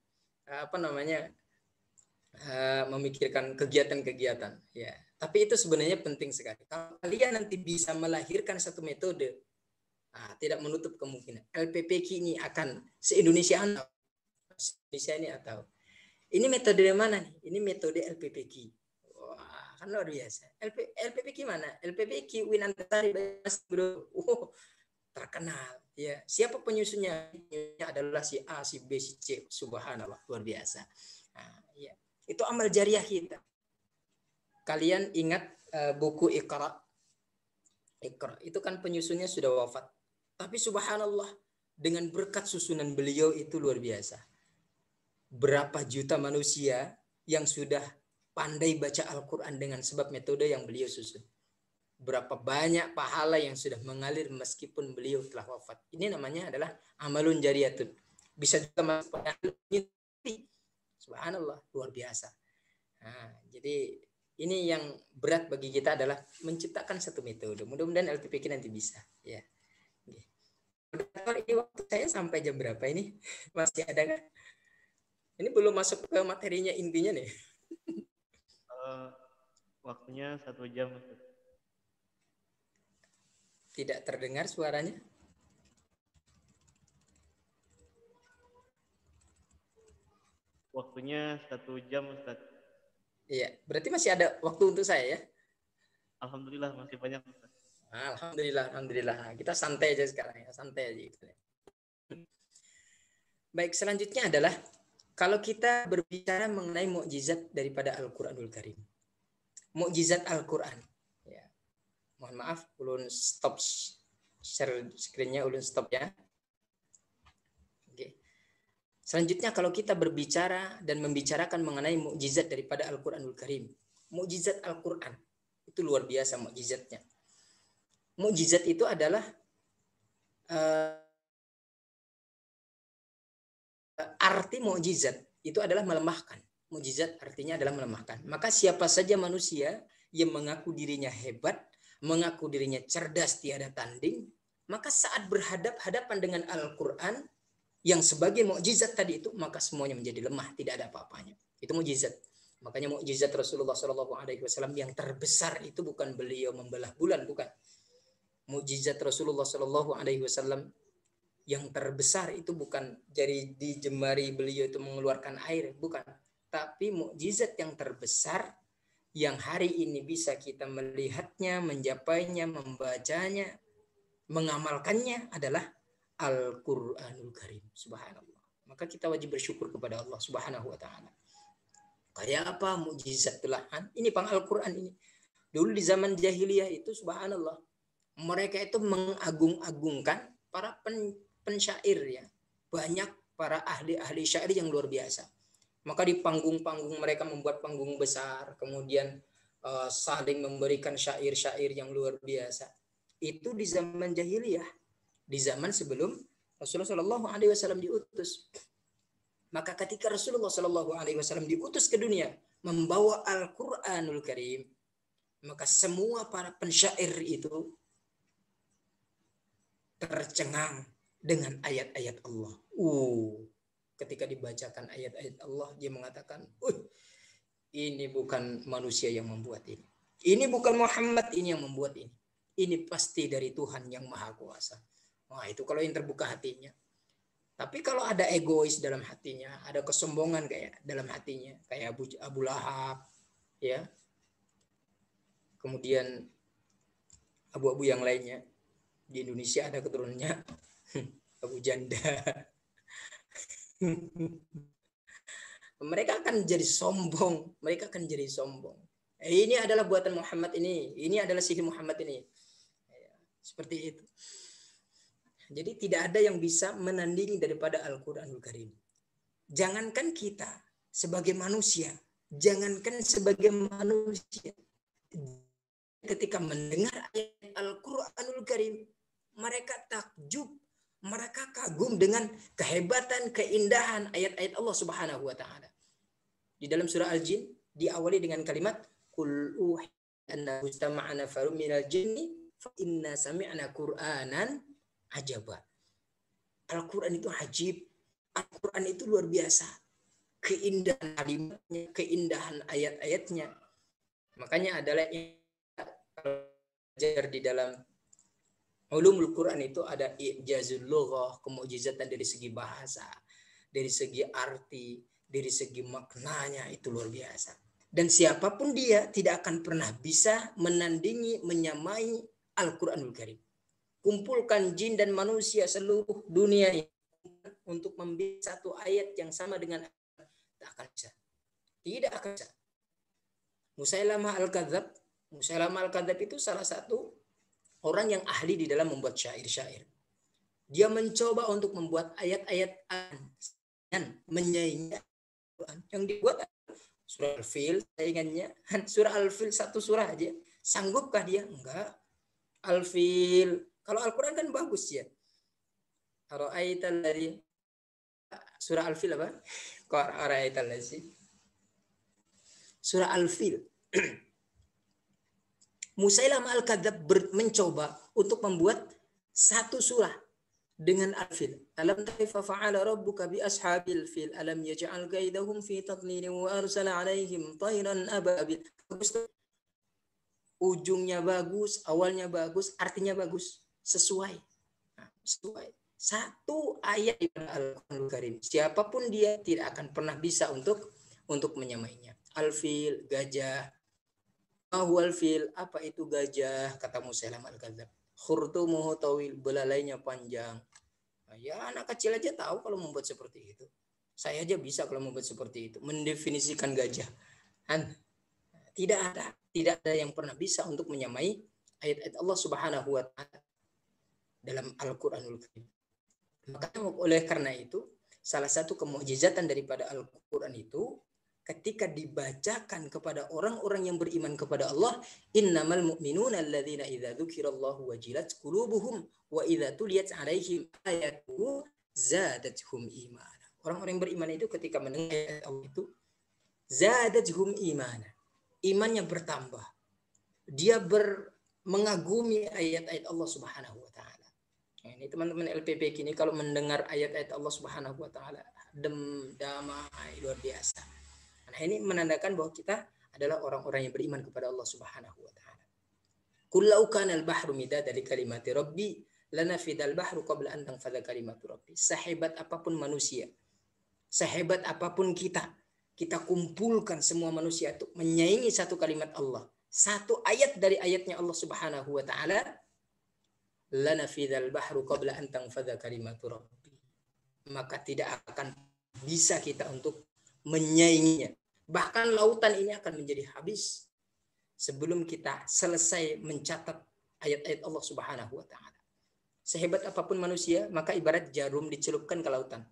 memikirkan kegiatan-kegiatan ya. Tapi itu sebenarnya penting sekali. Kalau kalian nanti bisa melahirkan satu metode, tidak menutup kemungkinan LPPQ ini akan se-Indonesia ini atau ini metode mana nih? Ini metode LPPQ. Wah, kan luar biasa. LPPQ mana? LPPQ Winantari Bro. Terkenal ya. Siapa penyusunnya? Adalah si A, si B, si C. Subhanallah, luar biasa. Nah, ya. Itu amal jariah kita. Kalian ingat buku Iqra? Iqra itu kan penyusunnya sudah wafat. Tapi subhanallah, dengan berkat susunan beliau itu luar biasa. Berapa juta manusia yang sudah pandai baca Al-Quran dengan sebab metode yang beliau susun. Berapa banyak pahala yang sudah mengalir meskipun beliau telah wafat. Ini namanya adalah amalun jariyatun. Bisa juga masuk pada subhanallah, luar biasa. Nah, jadi ini yang berat bagi kita adalah menciptakan satu metode. Mudah-mudahan LPPQ nanti bisa. Ya. Ini waktu saya sampai jam berapa ini? Masih ada kan? Ini belum masuk ke materinya intinya nih. Waktunya 1 jam. Tidak terdengar suaranya? Waktunya 1 jam, Ustaz. Iya, berarti masih ada waktu untuk saya ya? Alhamdulillah masih banyak, Ustaz. Alhamdulillah. Kita santai aja sekarang ya, santai aja gitu. Baik, selanjutnya adalah kalau kita berbicara mengenai mukjizat daripada Al-Qur'anul Karim. Mukjizat Al-Qur'an. Ya. Mohon maaf, ulun stop share screen-nya, ulun stop ya. Oke. Selanjutnya kalau kita berbicara dan membicarakan mengenai mukjizat daripada Al-Qur'anul Karim. Mukjizat Al-Qur'an itu luar biasa mukjizatnya. Mukjizat itu adalah arti mukjizat itu adalah melemahkan. Mukjizat artinya adalah melemahkan. Maka siapa saja manusia yang mengaku dirinya hebat, mengaku dirinya cerdas tiada tanding, maka saat berhadap-hadapan dengan Al-Qur'an yang sebagai mukjizat tadi itu, maka semuanya menjadi lemah, tidak ada apa-apanya. Itu mukjizat. Makanya mukjizat Rasulullah SAW yang terbesar itu bukan beliau membelah bulan, bukan. Mukjizat Rasulullah SAW yang terbesar itu bukan dari di jemari beliau itu mengeluarkan air, bukan. Tapi mukjizat yang terbesar yang hari ini bisa kita melihatnya, menjapainya, membacanya, mengamalkannya adalah Al-Qur'anul Karim. Subhanallah. Maka kita wajib bersyukur kepada Allah Subhanahu wa taala. Kayak apa mukjizat telahan? Ini pang Al-Qur'an ini. Dulu di zaman jahiliyah itu subhanallah, mereka itu mengagung-agungkan para pensyair ya. Banyak para ahli-ahli syair yang luar biasa. Maka di panggung-panggung mereka membuat panggung besar, kemudian saling memberikan syair-syair yang luar biasa. Itu di zaman jahiliyah, di zaman sebelum Rasulullah SAW diutus. Maka ketika Rasulullah SAW diutus ke dunia membawa Al-Qur'anul Karim, maka semua para pensyair itu tercengang dengan ayat-ayat Allah. Ketika dibacakan ayat-ayat Allah, dia mengatakan, ini bukan manusia yang membuat ini. Ini bukan Muhammad ini yang membuat ini. Ini pasti dari Tuhan yang Maha Kuasa. Wah, itu kalau yang terbuka hatinya. Tapi kalau ada egois dalam hatinya, ada kesombongan kayak dalam hatinya, kayak Abu Lahab, ya. Kemudian abu-abu yang lainnya. Di Indonesia ada keturunannya Abu Janda. Mereka akan jadi sombong. Ini adalah buatan Muhammad ini. Ini adalah sihir Muhammad ini. Seperti itu. Jadi tidak ada yang bisa menandingi daripada Al-Qur'anul Karim. Jangankan kita, sebagai manusia, jangankan sebagai manusia, ketika mendengar ayat Al-Quranul Karim, mereka takjub, mereka kagum dengan kehebatan, keindahan ayat-ayat Allah Subhanahu wa taala. Di dalam surah Al-Jin diawali dengan kalimat qul uhiya annahu istama'ana nafarun minal jinni fa inna sami'na Qur'anan ajaba. Al-Qur'an itu ajib. Al-Qur'an itu luar biasa. Keindahan kalimatnya, keindahan ayat-ayatnya. Makanya adalah belajar di dalam ulumul Quran itu ada ijazul lughah, kemukjizatan dari segi bahasa, dari segi arti, dari segi maknanya itu luar biasa. Dan siapapun dia tidak akan pernah bisa menandingi, menyamai Al-Quranul Karim. Kumpulkan jin dan manusia seluruh dunia ini untuk membuat satu ayat yang sama dengan tak akan bisa. Tidak akan bisa. Musailamah Al-Kadzab itu salah satu orang yang ahli di dalam membuat syair-syair. Dia mencoba untuk membuat ayat-ayat dan menyaingi Al-Quran. Yang dibuat surah Al-Fil, saingannya surah Al-Fil satu surah aja. Sanggupkah dia? Enggak. Al-Fil. Kalau Al-Quran kan bagus ya. Ara'aital ladzi surah Al-Fil apa? Ara'aital ladzi surah Al-Fil. Musailamah Al-Kadzab mencoba untuk membuat satu surah dengan Al-Fil. Alam kaifa fa'ala rabbuka bi ashabil fil alam yaj'al kaidahum fi tadlil wa arsala 'alaihim tayran ababil. Ujungnya bagus, awalnya bagus, artinya bagus, sesuai. Sesuai. Satu ayat di Al-Qur'anul Karim. Siapapun dia tidak akan pernah bisa untuk menyamainya. Al-Fil, gajah. Ahwal fil, apa itu gajah? Kata Musailamah Al-Kadzab. Khurtumuhu tawil, belalainya panjang. Nah, ya anak kecil aja tahu kalau membuat seperti itu. Saya aja bisa kalau membuat seperti itu. Mendefinisikan gajah. Tidak ada yang pernah bisa untuk menyamai ayat-ayat Allah Subhanahu wa taala dalam Al-Qur'anul Karim. Makanya oleh karena itu, salah satu kemukjizatan daripada Al-Qur'an itu ketika dibacakan kepada orang-orang yang beriman kepada Allah, innamal mu'minuna alladzina idza dzukirallahu wajilat qulubuhum wa idza tuliyat 'alaihim ayatuhu zadatuhum imana. Orang-orang yang beriman itu ketika mendengar ayat Allah itu zadatuhum imana. Imannya bertambah. Dia mengagumi ayat-ayat Allah Subhanahu wa taala. Nah, ini teman-teman LPP ini kalau mendengar ayat-ayat Allah Subhanahu wa taala, damai luar biasa. Nah, ini menandakan bahwa kita adalah orang-orang yang beriman kepada Allah Subhanahu wa taala. Qul law kana al-bahru midada li kalimati rabbi lanafidal bahru qabla an tanfadha kalimatu rabbi. Sehebat apapun manusia, sehebat apapun kita kumpulkan semua manusia untuk menyaingi satu kalimat Allah, satu ayat dari ayatnya Allah Subhanahu wa taala, lanafidal bahru qabla an tanfadha kalimatu rabbi. Maka tidak akan bisa kita untuk menyainginya. Bahkan lautan ini akan menjadi habis sebelum kita selesai mencatat ayat-ayat Allah Subhanahu wa taala. Sehebat apapun manusia, maka ibarat jarum dicelupkan ke lautan.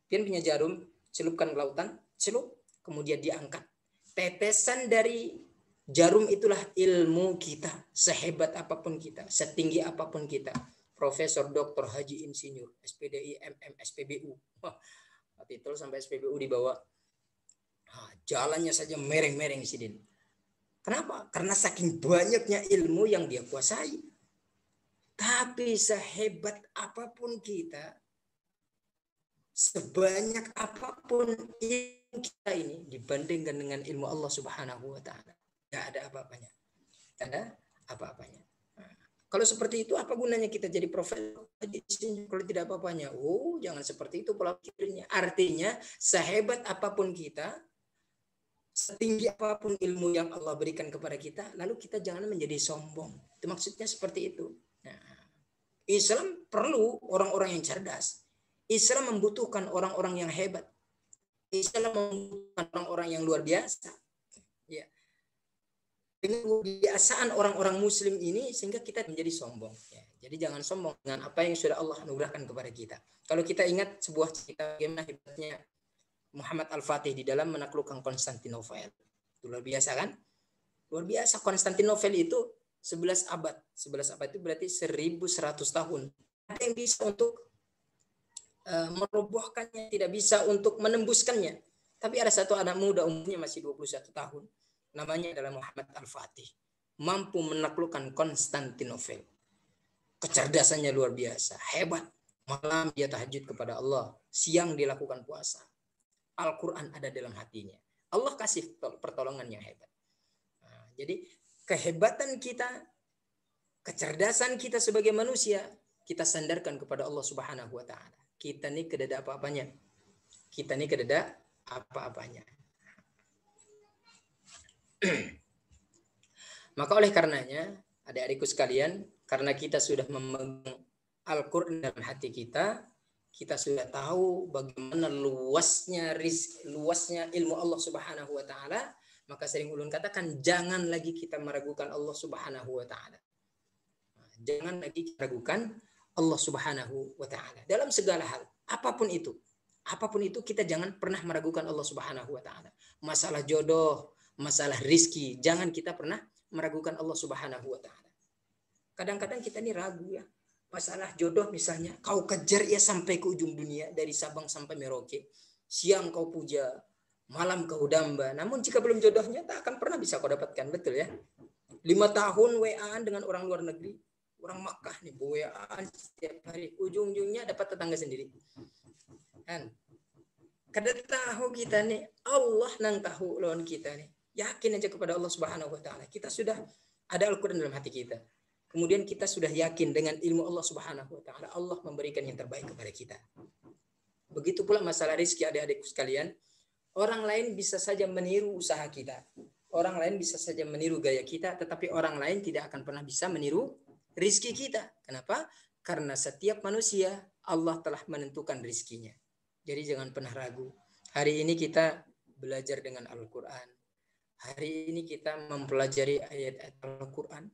Pian punya jarum, celupkan ke lautan, celup, kemudian diangkat. Tetesan dari jarum itulah ilmu kita. Sehebat apapun kita, setinggi apapun kita. Profesor, doktor, haji, insinyur, SPDI, MM, SPBU. Titel sampai SPBU dibawa. Jalannya saja mereng-mereng sidin. Kenapa? Karena saking banyaknya ilmu yang dia kuasai. Tapi sehebat apapun kita, sebanyak apapun ilmu kita ini dibandingkan dengan ilmu Allah Subhanahu wa taala, tidak ada apa-apanya. Tidak ada apa-apanya. Kalau seperti itu, apa gunanya kita jadi profesor kalau tidak apa-apanya? Oh, jangan seperti itu pola pikirnya. Artinya, sehebat apapun kita, setinggi apapun ilmu yang Allah berikan kepada kita, lalu kita jangan menjadi sombong. Itu maksudnya seperti itu. Nah, Islam perlu orang-orang yang cerdas. Islam membutuhkan orang-orang yang hebat. Islam membutuhkan orang-orang yang luar biasa. Ya. Dengan kebiasaan orang-orang Muslim ini sehingga kita menjadi sombong. Ya. Jadi jangan sombong dengan apa yang sudah Allah anugerahkan kepada kita. Kalau kita ingat sebuah cerita bagaimana hebatnya Muhammad Al-Fatih di dalam menaklukkan Konstantinopel. Itu luar biasa kan? Luar biasa. Konstantinopel itu 11 abad. 11 abad itu berarti 1100 tahun. Ada yang bisa untuk merobohkannya, tidak bisa untuk menembuskannya. Tapi ada satu anak muda umurnya masih 21 tahun. Namanya adalah Muhammad Al-Fatih. Mampu menaklukkan Konstantinopel. Kecerdasannya luar biasa. Hebat. Malam dia tahajud kepada Allah. Siang dia lakukan puasa. Al-Quran ada dalam hatinya. Allah kasih pertolongan yang hebat. Nah, jadi kehebatan kita, kecerdasan kita sebagai manusia, kita sandarkan kepada Allah Subhanahu wa Ta'ala. Kita ini kedada apa-apanya. Kita ini kedada apa-apanya. Maka oleh karenanya, adik-adikku sekalian, karena kita sudah memegang Al-Quran dalam hati kita, kita sudah tahu bagaimana luasnya ilmu Allah Subhanahu wa Ta'ala, maka sering ulun katakan, jangan lagi kita meragukan Allah Subhanahu wa Ta'ala. Jangan lagi kita ragukan Allah Subhanahu wa Ta'ala dalam segala hal, apapun itu kita jangan pernah meragukan Allah Subhanahu wa Ta'ala. Masalah jodoh, masalah rizki, jangan kita pernah meragukan Allah Subhanahu wa Ta'ala. Kadang-kadang kita ini ragu ya, masalah jodoh misalnya, kau kejar ya sampai ke ujung dunia, dari Sabang sampai Merauke, siang kau puja, malam kau damba, namun jika belum jodohnya tak akan pernah bisa kau dapatkan, betul ya? 5 tahun WA-an dengan orang luar negeri, orang Makkah nih, WA-an setiap hari, ujung-ujungnya dapat tetangga sendiri. Kan? Kada tahu kita nih, Allah nang tahu lawan kita nih. Yakin aja kepada Allah Subhanahu wa Ta'ala. Kita sudah ada Al-Quran dalam hati kita. Kemudian kita sudah yakin dengan ilmu Allah Subhanahu wa Ta'ala. Allah memberikan yang terbaik kepada kita. Begitu pula masalah rezeki adik-adikku sekalian. Orang lain bisa saja meniru usaha kita. Orang lain bisa saja meniru gaya kita. Tetapi orang lain tidak akan pernah bisa meniru rezeki kita. Kenapa? Karena setiap manusia Allah telah menentukan rezekinya. Jadi jangan pernah ragu. Hari ini kita belajar dengan Al-Quran. Hari ini kita mempelajari ayat-ayat Al-Quran.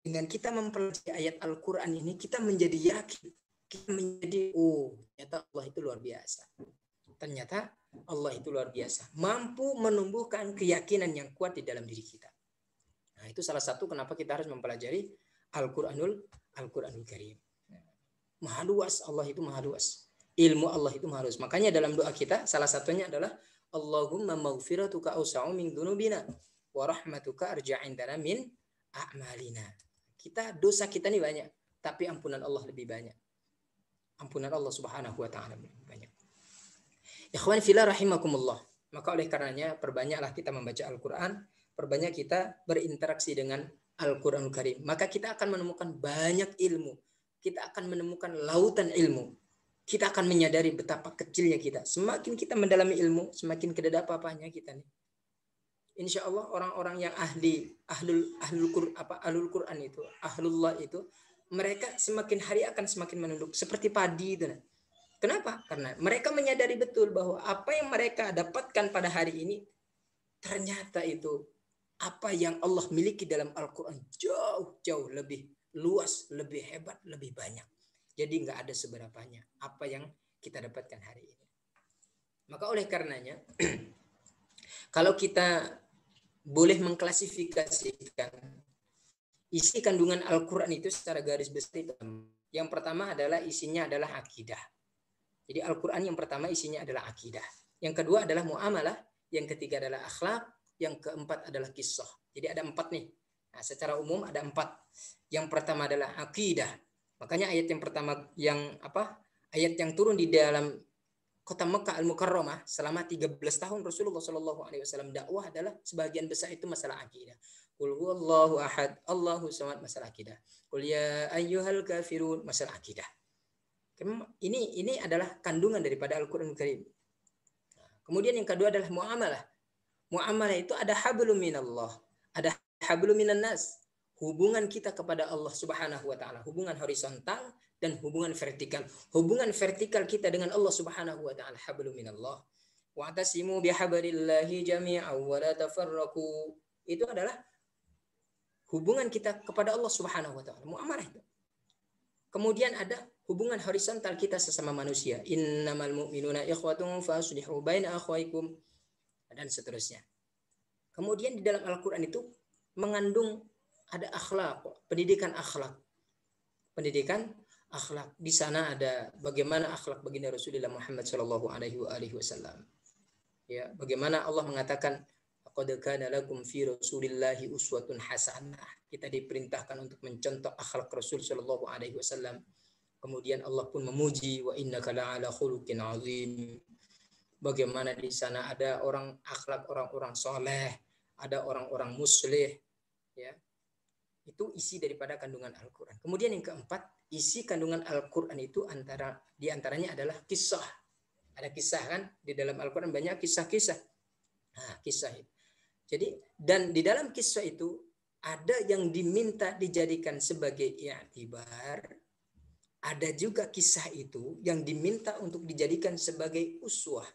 Dengan kita mempelajari ayat Al-Quran ini, kita menjadi yakin. Kita menjadi, ternyata Allah itu luar biasa. Ternyata Allah itu luar biasa. Mampu menumbuhkan keyakinan yang kuat di dalam diri kita. Nah, itu salah satu kenapa kita harus mempelajari Al-Quranul Karim. Maha luas, Allah itu maha luas. Ilmu Allah itu maha luas. Makanya dalam doa kita, salah satunya adalah Allahumma maghfiratuka awsa'u min dzunubina wa rahmatuka arja'indana min a'malina. Dosa kita ini banyak, tapi ampunan Allah lebih banyak. Ampunan Allah Subhanahu wa Ta'ala lebih banyak. Ikhwan fillah rahimakumullah. Maka oleh karenanya perbanyaklah kita membaca Al-Qur'an, perbanyak kita berinteraksi dengan Al-Qur'anul Karim. Maka kita akan menemukan banyak ilmu. Kita akan menemukan lautan ilmu. Kita akan menyadari betapa kecilnya kita. Semakin kita mendalami ilmu, semakin kedada apa-apanya kita nih. Insya Allah orang-orang yang ahlul Quran itu, ahlullah itu, mereka semakin hari akan semakin menunduk seperti padi itu. Kenapa? Karena mereka menyadari betul bahwa apa yang mereka dapatkan pada hari ini ternyata itu apa yang Allah miliki dalam Al-Quran jauh lebih luas, lebih hebat, lebih banyak. Jadi nggak ada seberapanya apa yang kita dapatkan hari ini. Maka oleh karenanya, kalau kita boleh mengklasifikasikan isi kandungan Al-Quran itu secara garis besar itu, yang pertama adalah isinya adalah akidah. Jadi Al-Quran yang pertama isinya adalah akidah. Yang kedua adalah muamalah. Yang ketiga adalah akhlak. Yang keempat adalah kisah. Jadi ada 4 nih. Nah, secara umum ada 4. Yang pertama adalah akidah. Makanya ayat yang pertama ayat yang turun di dalam kota Mekah Al-Mukarramah selama 13 tahun Rasulullah SAW dakwah adalah sebagian besar itu masalah akidah. Qul huwallahu ahad, Allahu samad, masalah akidah. Qul ya ayyuhal kafirun, masalah akidah. Ini adalah kandungan daripada Al-Qur'an Karim. Kemudian yang kedua adalah muamalah. Muamalah itu ada hablum minallah, ada hablum minan nas. Hubungan kita kepada Allah Subhanahu wa Ta'ala, hubungan horizontal dan hubungan vertikal. Hubungan vertikal kita dengan Allah Subhanahu wa Ta'ala, hablum minallah. Wa'tasimu bihablillahi jami'an wa la tafarraqu. Itu adalah hubungan kita kepada Allah Subhanahu wa Ta'ala, muamalah itu. Kemudian ada hubungan horizontal kita sesama manusia. Innamal mu'minuna ikhwatun faslihu baina akhwaikum, dan seterusnya. Kemudian di dalam Al-Quran itu mengandung ada akhlak, pendidikan akhlak. Pendidikan akhlak. Di sana ada bagaimana akhlak baginda Rasulullah Muhammad sallallahu alaihi wasallam. Ya, bagaimana Allah mengatakan qad kana lakum fi Rasulillahi uswatun hasanah. Kita diperintahkan untuk mencontoh akhlak Rasul sallallahu alaihi wasallam. Kemudian Allah pun memuji wa innaka la'ala khuluqin azim. Bagaimana di sana ada orang akhlak orang-orang soleh, ada orang-orang muslih, ya. Itu isi daripada kandungan Al-Quran. Kemudian yang keempat, isi kandungan Al-Quran itu di antaranya adalah kisah. Ada kisah kan di dalam Al-Quran, banyak kisah-kisah. Nah, kisah itu. Jadi, dan di dalam kisah itu ada yang diminta dijadikan sebagai i'tibar. Ada juga kisah itu yang diminta untuk dijadikan sebagai uswah.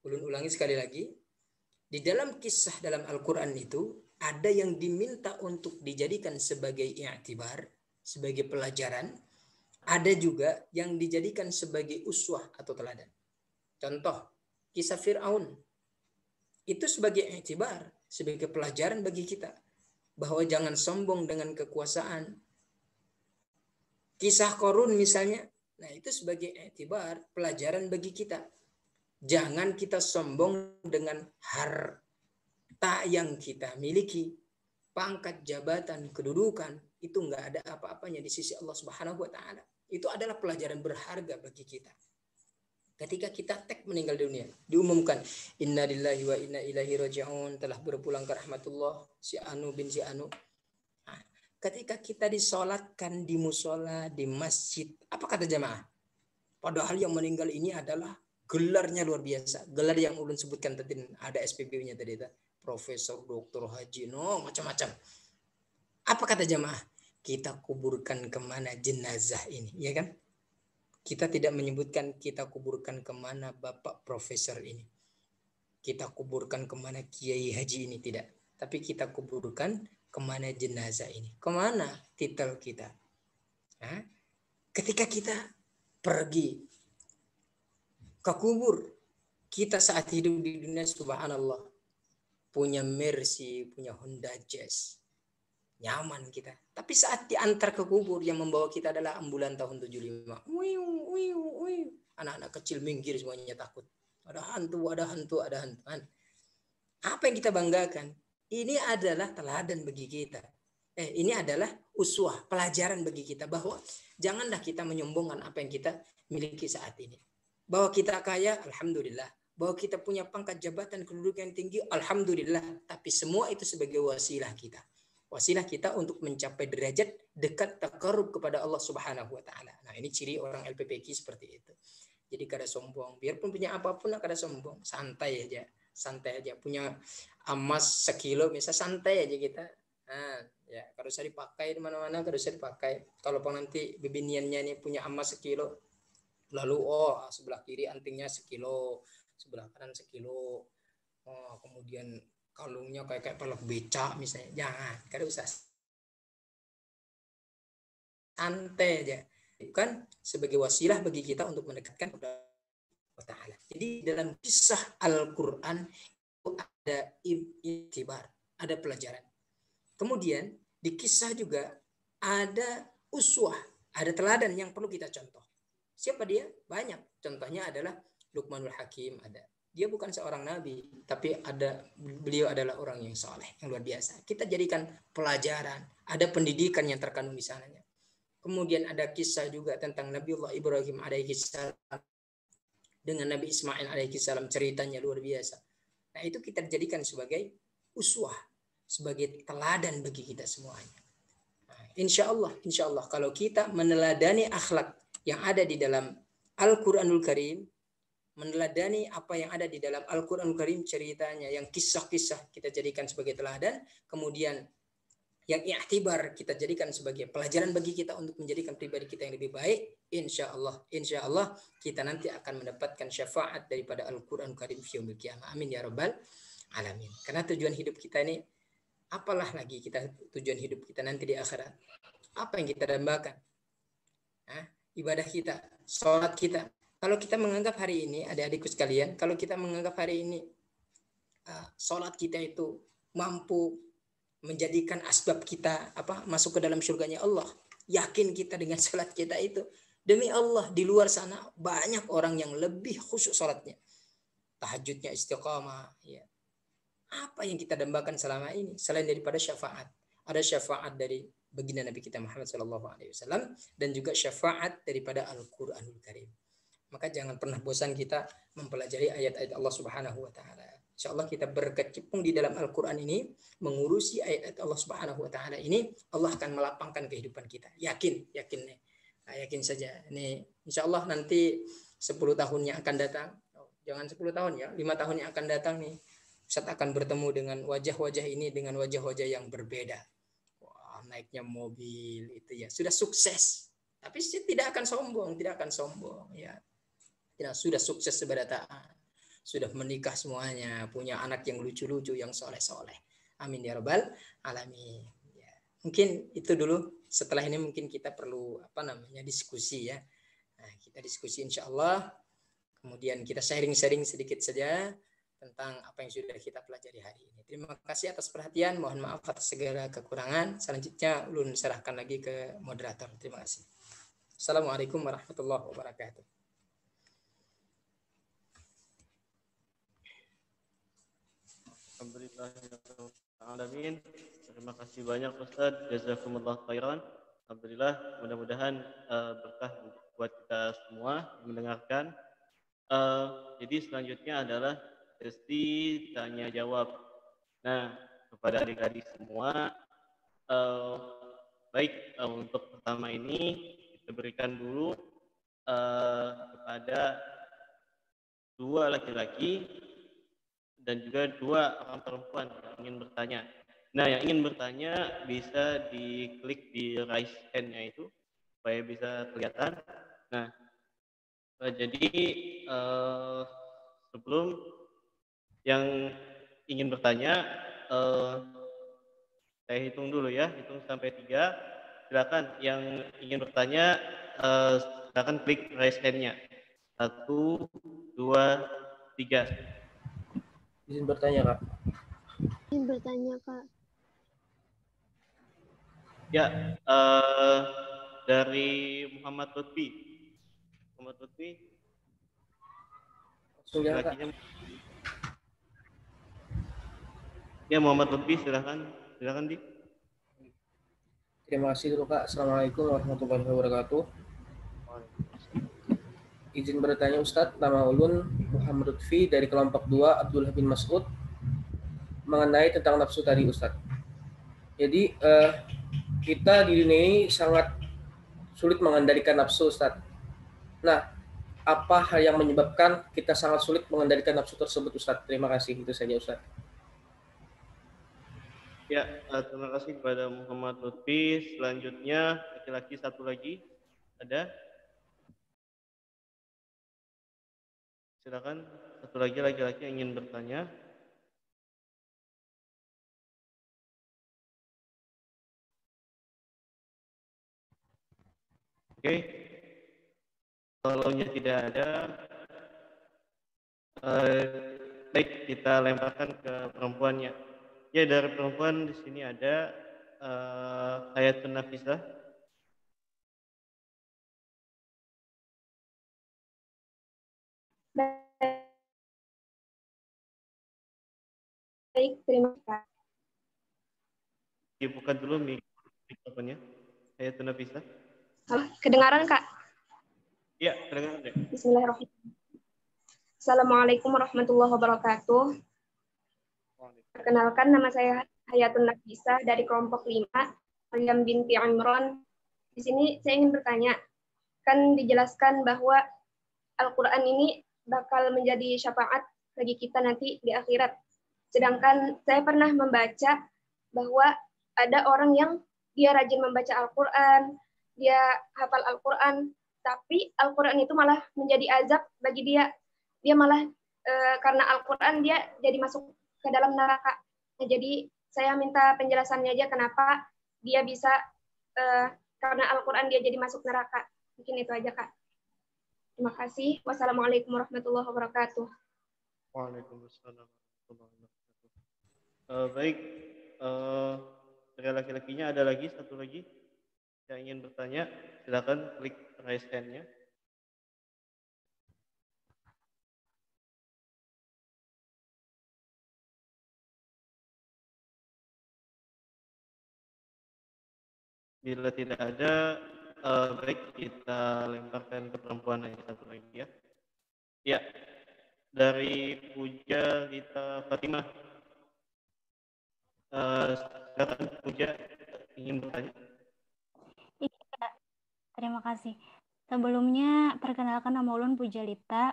Ulun ulangi sekali lagi. Di dalam kisah dalam Al-Quran itu ada yang diminta untuk dijadikan sebagai i'tibar, sebagai pelajaran. Ada juga yang dijadikan sebagai uswah atau teladan. Contoh, kisah Fir'aun. Itu sebagai i'tibar, sebagai pelajaran bagi kita. Bahwa jangan sombong dengan kekuasaan. Kisah Qarun misalnya, nah itu sebagai i'tibar, pelajaran bagi kita. Jangan kita sombong dengan harta yang kita miliki. Pangkat, jabatan, kedudukan, itu enggak ada apa-apanya di sisi Allah Subhanahu wa Ta'ala. Itu adalah pelajaran berharga bagi kita. Ketika kita meninggal dunia, diumumkan inna lillahi wa inna ilaihi raji'un, telah berpulang ke rahmatullah si Anu bin si Anu. Nah, ketika kita disolatkan di musola, di masjid, apa kata jamaah? Padahal yang meninggal ini adalah gelarnya luar biasa. Gelar yang ulun sebutkan tadi, ada SPB-nya tadi, profesor, doktor, haji, macam-macam. Apa kata jamaah? Kita kuburkan kemana jenazah ini, ya kan? Kita tidak menyebutkan kita kuburkan kemana bapak profesor ini. Kita kuburkan kemana kiai haji ini, tidak. Tapi kita kuburkan kemana jenazah ini. Kemana titel kita. Nah, ketika kita pergi ke kubur, kita saat hidup di dunia subhanallah punya Mercy, punya Honda Jazz. Nyaman kita. Tapi saat diantar ke kubur yang membawa kita adalah ambulan tahun 75. Anak-anak kecil minggir semuanya takut. Ada hantu, ada hantu, ada hantu. Apa yang kita banggakan? Ini adalah teladan bagi kita. Ini adalah uswah, pelajaran bagi kita bahwa janganlah kita menyombongkan apa yang kita miliki saat ini. Bahwa kita kaya, alhamdulillah. Bahwa kita punya pangkat jabatan, kedudukan yang tinggi, alhamdulillah. Tapi semua itu sebagai wasilah kita. Wasilah kita untuk mencapai derajat dekat takarrub kepada Allah Subhanahu wa Ta'ala. Nah, ini ciri orang LPPQ seperti itu. Jadi kada sombong. Biarpun punya apapun kada sombong. Santai aja. Santai aja. Punya emas 1 kilo misalnya, santai aja kita. Nah, ya, kada usah dipakai di mana-mana, kada usah dipakai. Kalau nanti bibiniannya ini punya emas 1 kilo, lalu sebelah kiri antingnya 1 kilo, sebelah kanan 1 kilo. Kemudian kalungnya kayak pelek becak misalnya, jangan, kada usah. Santai aja, bukan sebagai wasilah bagi kita untuk mendekatkan kepada Allah Ta'ala. Jadi dalam kisah Al-Quran itu ada i'tibar, ada pelajaran. Kemudian di kisah juga ada uswah, ada teladan yang perlu kita contoh. Siapa dia? Banyak. Contohnya adalah Luqmanul Hakim ada. Dia bukan seorang nabi, tapi beliau adalah orang yang saleh, yang luar biasa. Kita jadikan pelajaran, ada pendidikan yang terkandung di sananya. Kemudian ada kisah juga tentang Nabiullah Ibrahim alaihi salam dengan Nabi Ismail alaihi salam, ceritanya luar biasa. Nah, itu kita jadikan sebagai uswah, sebagai teladan bagi kita semuanya. Nah, insya Allah kalau kita meneladani akhlak yang ada di dalam Al-Quranul Karim, meneladani apa yang ada di dalam Al-Quranul Karim, ceritanya, yang kisah-kisah kita jadikan sebagai teladan, kemudian yang i'tibar kita jadikan sebagai pelajaran bagi kita untuk menjadikan pribadi kita yang lebih baik, insya Allah kita nanti akan mendapatkan syafaat daripada Al-Quranul Karim fi yaumil qiyamah. Amin ya rabbal alamin. Karena tujuan hidup kita ini, apalah lagi kita tujuan hidup kita nanti di akhirat. Apa yang kita dambakan? Ibadah kita, sholat kita. Kalau kita menganggap hari ini, adik-adikku sekalian, kalau kita menganggap hari ini sholat kita itu mampu menjadikan asbab kita masuk ke dalam surganya Allah, yakin kita dengan sholat kita itu, demi Allah di luar sana banyak orang yang lebih khusyuk sholatnya, tahajudnya istiqamah. Ya. Apa yang kita dambakan selama ini selain daripada syafaat? Ada syafaat dari baginda Nabi kita Muhammad SAW dan juga syafaat daripada Al-Quranul Karim. Maka jangan pernah bosan kita mempelajari ayat-ayat Allah Subhanahu Wa Taala. Insya Allah kita berkecimpung di dalam Al-Quran ini, mengurusi ayat-ayat Allah Subhanahu Wa Taala ini, Allah akan melapangkan kehidupan kita. Yakin nih. Yakin saja. Nih, insya Allah nanti 10 tahun yang akan datang, jangan 10 tahun ya, 5 tahun yang akan datang nih, Ustaz akan bertemu dengan wajah-wajah ini dengan wajah-wajah yang berbeda. Wah, naiknya mobil itu ya, sudah sukses. Tapi tidak akan sombong ya. Sudah sukses sebagai taat. Sudah menikah semuanya, punya anak yang lucu-lucu, yang soleh-soleh. Amin ya rabbal alamin. Ya. Mungkin itu dulu. Setelah ini mungkin kita perlu diskusi ya. Nah, kita diskusi insya Allah. Kemudian kita sharing-sharing sedikit saja tentang apa yang sudah kita pelajari hari ini. Terima kasih atas perhatian. Mohon maaf atas segala kekurangan. Selanjutnya ulun serahkan lagi ke moderator. Terima kasih. Assalamualaikum warahmatullahi wabarakatuh. Alhamdulillah. Terima kasih banyak Ustaz. Jazakumullah khairan. Alhamdulillah. Mudah-mudahan berkah buat kita semua mendengarkan. Jadi selanjutnya adalah sesi tanya jawab. Nah, kepada adik-adik semua, baik untuk pertama ini kita berikan dulu kepada 2 laki-laki dan juga 2 orang perempuan yang ingin bertanya. Nah, yang ingin bertanya bisa diklik di raise hand-nya itu supaya bisa kelihatan. Nah, jadi sebelum yang ingin bertanya, saya hitung dulu ya, hitung sampai 3. Silakan yang ingin bertanya, silakan klik raise hand-nya. 1, 2, 3. Izin bertanya, Kak. Izin bertanya, Kak. Ya, dari Muhammad Lutfi. Muhammad Lutfi. Silakan. Ya, Muhammad Lutfi, silakan Di. Terima kasih dulu, Kak. Assalamualaikum warahmatullahi wabarakatuh. Izin bertanya Ustadz, nama ulun Muhammad Lutfi dari kelompok 2 Abdullah bin Mas'ud mengenai tentang nafsu tadi Ustadz. Jadi kita di dunia ini sangat sulit mengendalikan nafsu Ustadz. Nah, apa hal yang menyebabkan kita sangat sulit mengendalikan nafsu tersebut Ustadz? Terima kasih, itu saja Ustadz. Ya, terima kasih kepada Muhammad Lutfi. Selanjutnya laki-laki satu lagi ada. Silakan, satu lagi laki-laki yang ingin bertanya. Oke, kalau tidak ada, baik kita lemparkan ke perempuannya. Ya, dari perempuan di sini ada Hayatun Nafisah. Baik, terima kasih. Dibuka dulu mikrofonnya. Hayatun Nafisah. Halo, kedengaran, Kak? Ya, kedengaran deh. Bismillahirrahmanirrahim. Assalamualaikum warahmatullahi wabarakatuh. Perkenalkan, nama saya Hayatun Nafisah dari kelompok 5, Maryam binti Imran. Di sini saya ingin bertanya, kan dijelaskan bahwa Al-Quran ini bakal menjadi syafaat bagi kita nanti di akhirat. Sedangkan saya pernah membaca bahwa ada orang yang dia rajin membaca Al-Quran, dia hafal Al-Quran, tapi Al-Quran itu malah menjadi azab bagi dia. Dia malah karena Al-Quran dia jadi masuk ke dalam neraka. Nah, jadi saya minta penjelasannya aja kenapa dia bisa karena Al-Quran dia jadi masuk neraka. Mungkin itu aja, Kak. Terima kasih. Wassalamualaikum warahmatullahi wabarakatuh. Waalaikumsalam warahmatullahi wabarakatuh. Baik, dari laki-lakinya ada lagi satu lagi yang ingin bertanya, silakan klik raise hand-nya. Bila tidak ada, baik kita lemparkan ke perempuan yang satu lagi ya. Ya, dari Puja Lita Fatimah. Silakan Puja ingin bertanya. Iya, terima kasih. Sebelumnya perkenalkan nama ulun Puja Lita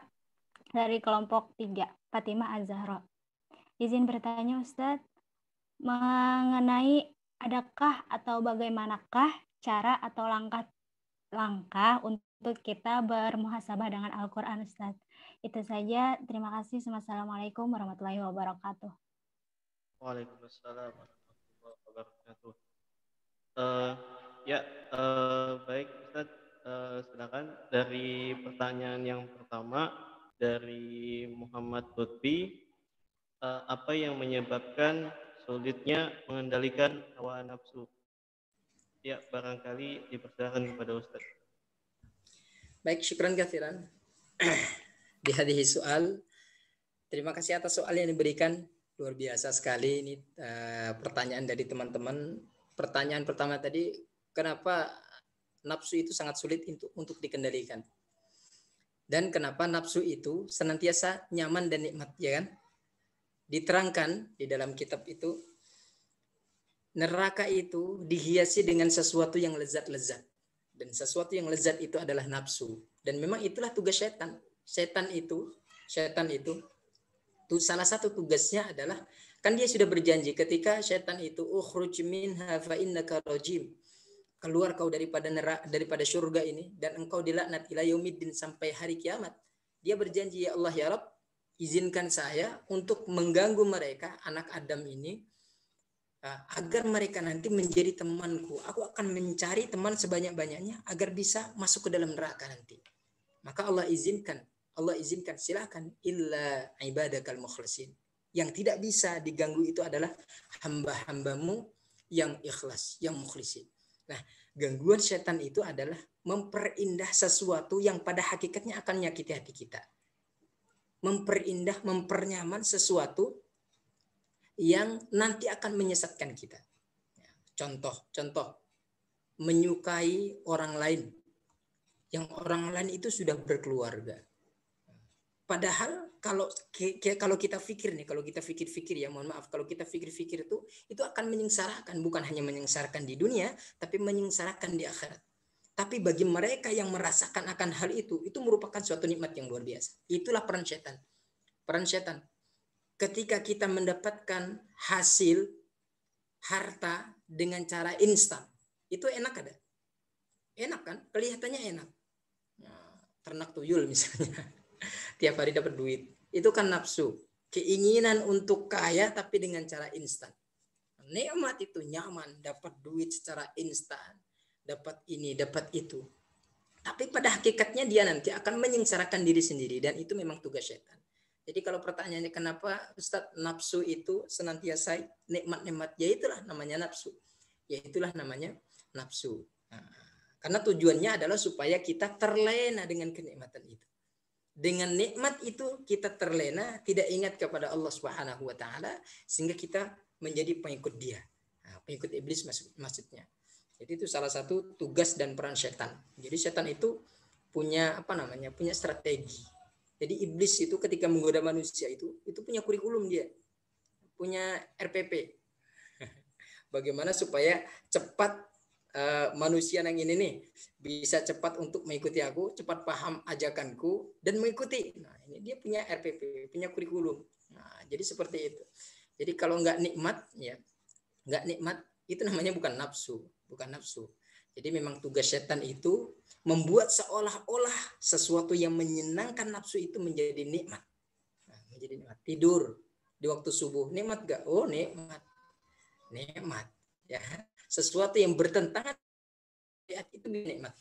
dari kelompok 3 Fatimah Az-Zahra. Izin bertanya Ustadz, mengenai adakah atau bagaimanakah cara atau langkah untuk kita bermuhasabah dengan Al-Quran Ustadz. Itu saja, terima kasih. Assalamualaikum warahmatullahi wabarakatuh. Waalaikumsalam warahmatullahi wabarakatuh. Baik Ustadz, silakan dari pertanyaan yang pertama dari Muhammad Lutfi, apa yang menyebabkan sulitnya mengendalikan hawa nafsu? Ya, barangkali dipersilakan kepada Ustaz. Baik, syukran kathiran. Di hadhihi soal, terima kasih atas soal yang diberikan. Luar biasa sekali ini pertanyaan dari teman-teman. Pertanyaan pertama tadi, kenapa nafsu itu sangat sulit untuk dikendalikan? Dan kenapa nafsu itu senantiasa nyaman dan nikmat, ya kan? Diterangkan di dalam kitab itu, neraka itu dihiasi dengan sesuatu yang lezat-lezat. Dan sesuatu yang lezat itu adalah nafsu. Dan memang itulah tugas setan. Setan itu salah satu tugasnya adalah, kan dia sudah berjanji ketika setan itu ukhruj minha fa innaka rajim. Keluar kau daripada surga ini dan engkau dilaknat ila yaumiddin, sampai hari kiamat. Dia berjanji, ya Allah ya Rabb, izinkan saya untuk mengganggu mereka, anak Adam ini, agar mereka nanti menjadi temanku. Aku akan mencari teman sebanyak-banyaknya agar bisa masuk ke dalam neraka nanti. Maka Allah izinkan, silakan, illa ibadakal mukhlasin. Yang tidak bisa diganggu itu adalah hamba-hambamu yang ikhlas, yang mukhlisin. Nah, gangguan setan itu adalah memperindah sesuatu yang pada hakikatnya akan menyakiti hati kita. Memperindah, mempernyaman sesuatu yang nanti akan menyesatkan kita. Contoh, menyukai orang lain, yang orang lain itu sudah berkeluarga. Padahal kalau kita pikir ya, mohon maaf, kalau kita pikir itu akan menyengsarakan, bukan hanya menyengsarakan di dunia, tapi menyengsarakan di akhirat. Tapi bagi mereka yang merasakan akan hal itu merupakan suatu nikmat yang luar biasa. Itulah peran setan. Peran setan. Ketika kita mendapatkan hasil harta dengan cara instan, itu enak ada? Enak kan? Kelihatannya enak. Nah, ternak tuyul misalnya, tiap hari dapat duit. Itu kan nafsu. Keinginan untuk kaya tapi dengan cara instan. Nikmat itu nyaman, dapat duit secara instan. Dapat ini, dapat itu. Tapi pada hakikatnya dia nanti akan menyengsarakan diri sendiri. Dan itu memang tugas setan. Jadi kalau pertanyaannya kenapa Ustadz nafsu itu senantiasa nikmat-nikmat, ya itulah namanya nafsu. Ya itulah namanya nafsu. Nah, karena tujuannya adalah supaya kita terlena dengan kenikmatan itu. Dengan nikmat itu kita terlena, tidak ingat kepada Allah Subhanahu wa taala, sehingga kita menjadi pengikut dia. Nah, pengikut iblis maksudnya. Jadi itu salah satu tugas dan peran setan. Jadi setan itu punya punya strategi. Jadi iblis itu ketika menggoda manusia itu punya kurikulum dia. Punya RPP. Bagaimana supaya cepat manusia yang ini nih bisa cepat untuk mengikuti aku, cepat paham ajakanku dan mengikuti. Nah, ini dia punya RPP, punya kurikulum. Nah, jadi seperti itu. Jadi kalau nggak nikmat itu namanya bukan nafsu. Jadi memang tugas setan itu membuat seolah-olah sesuatu yang menyenangkan nafsu itu menjadi nikmat. Nah, menjadi nikmat. Tidur di waktu subuh, nikmat gak? Oh, nikmat. Ya. Sesuatu yang bertentangan itu nikmat.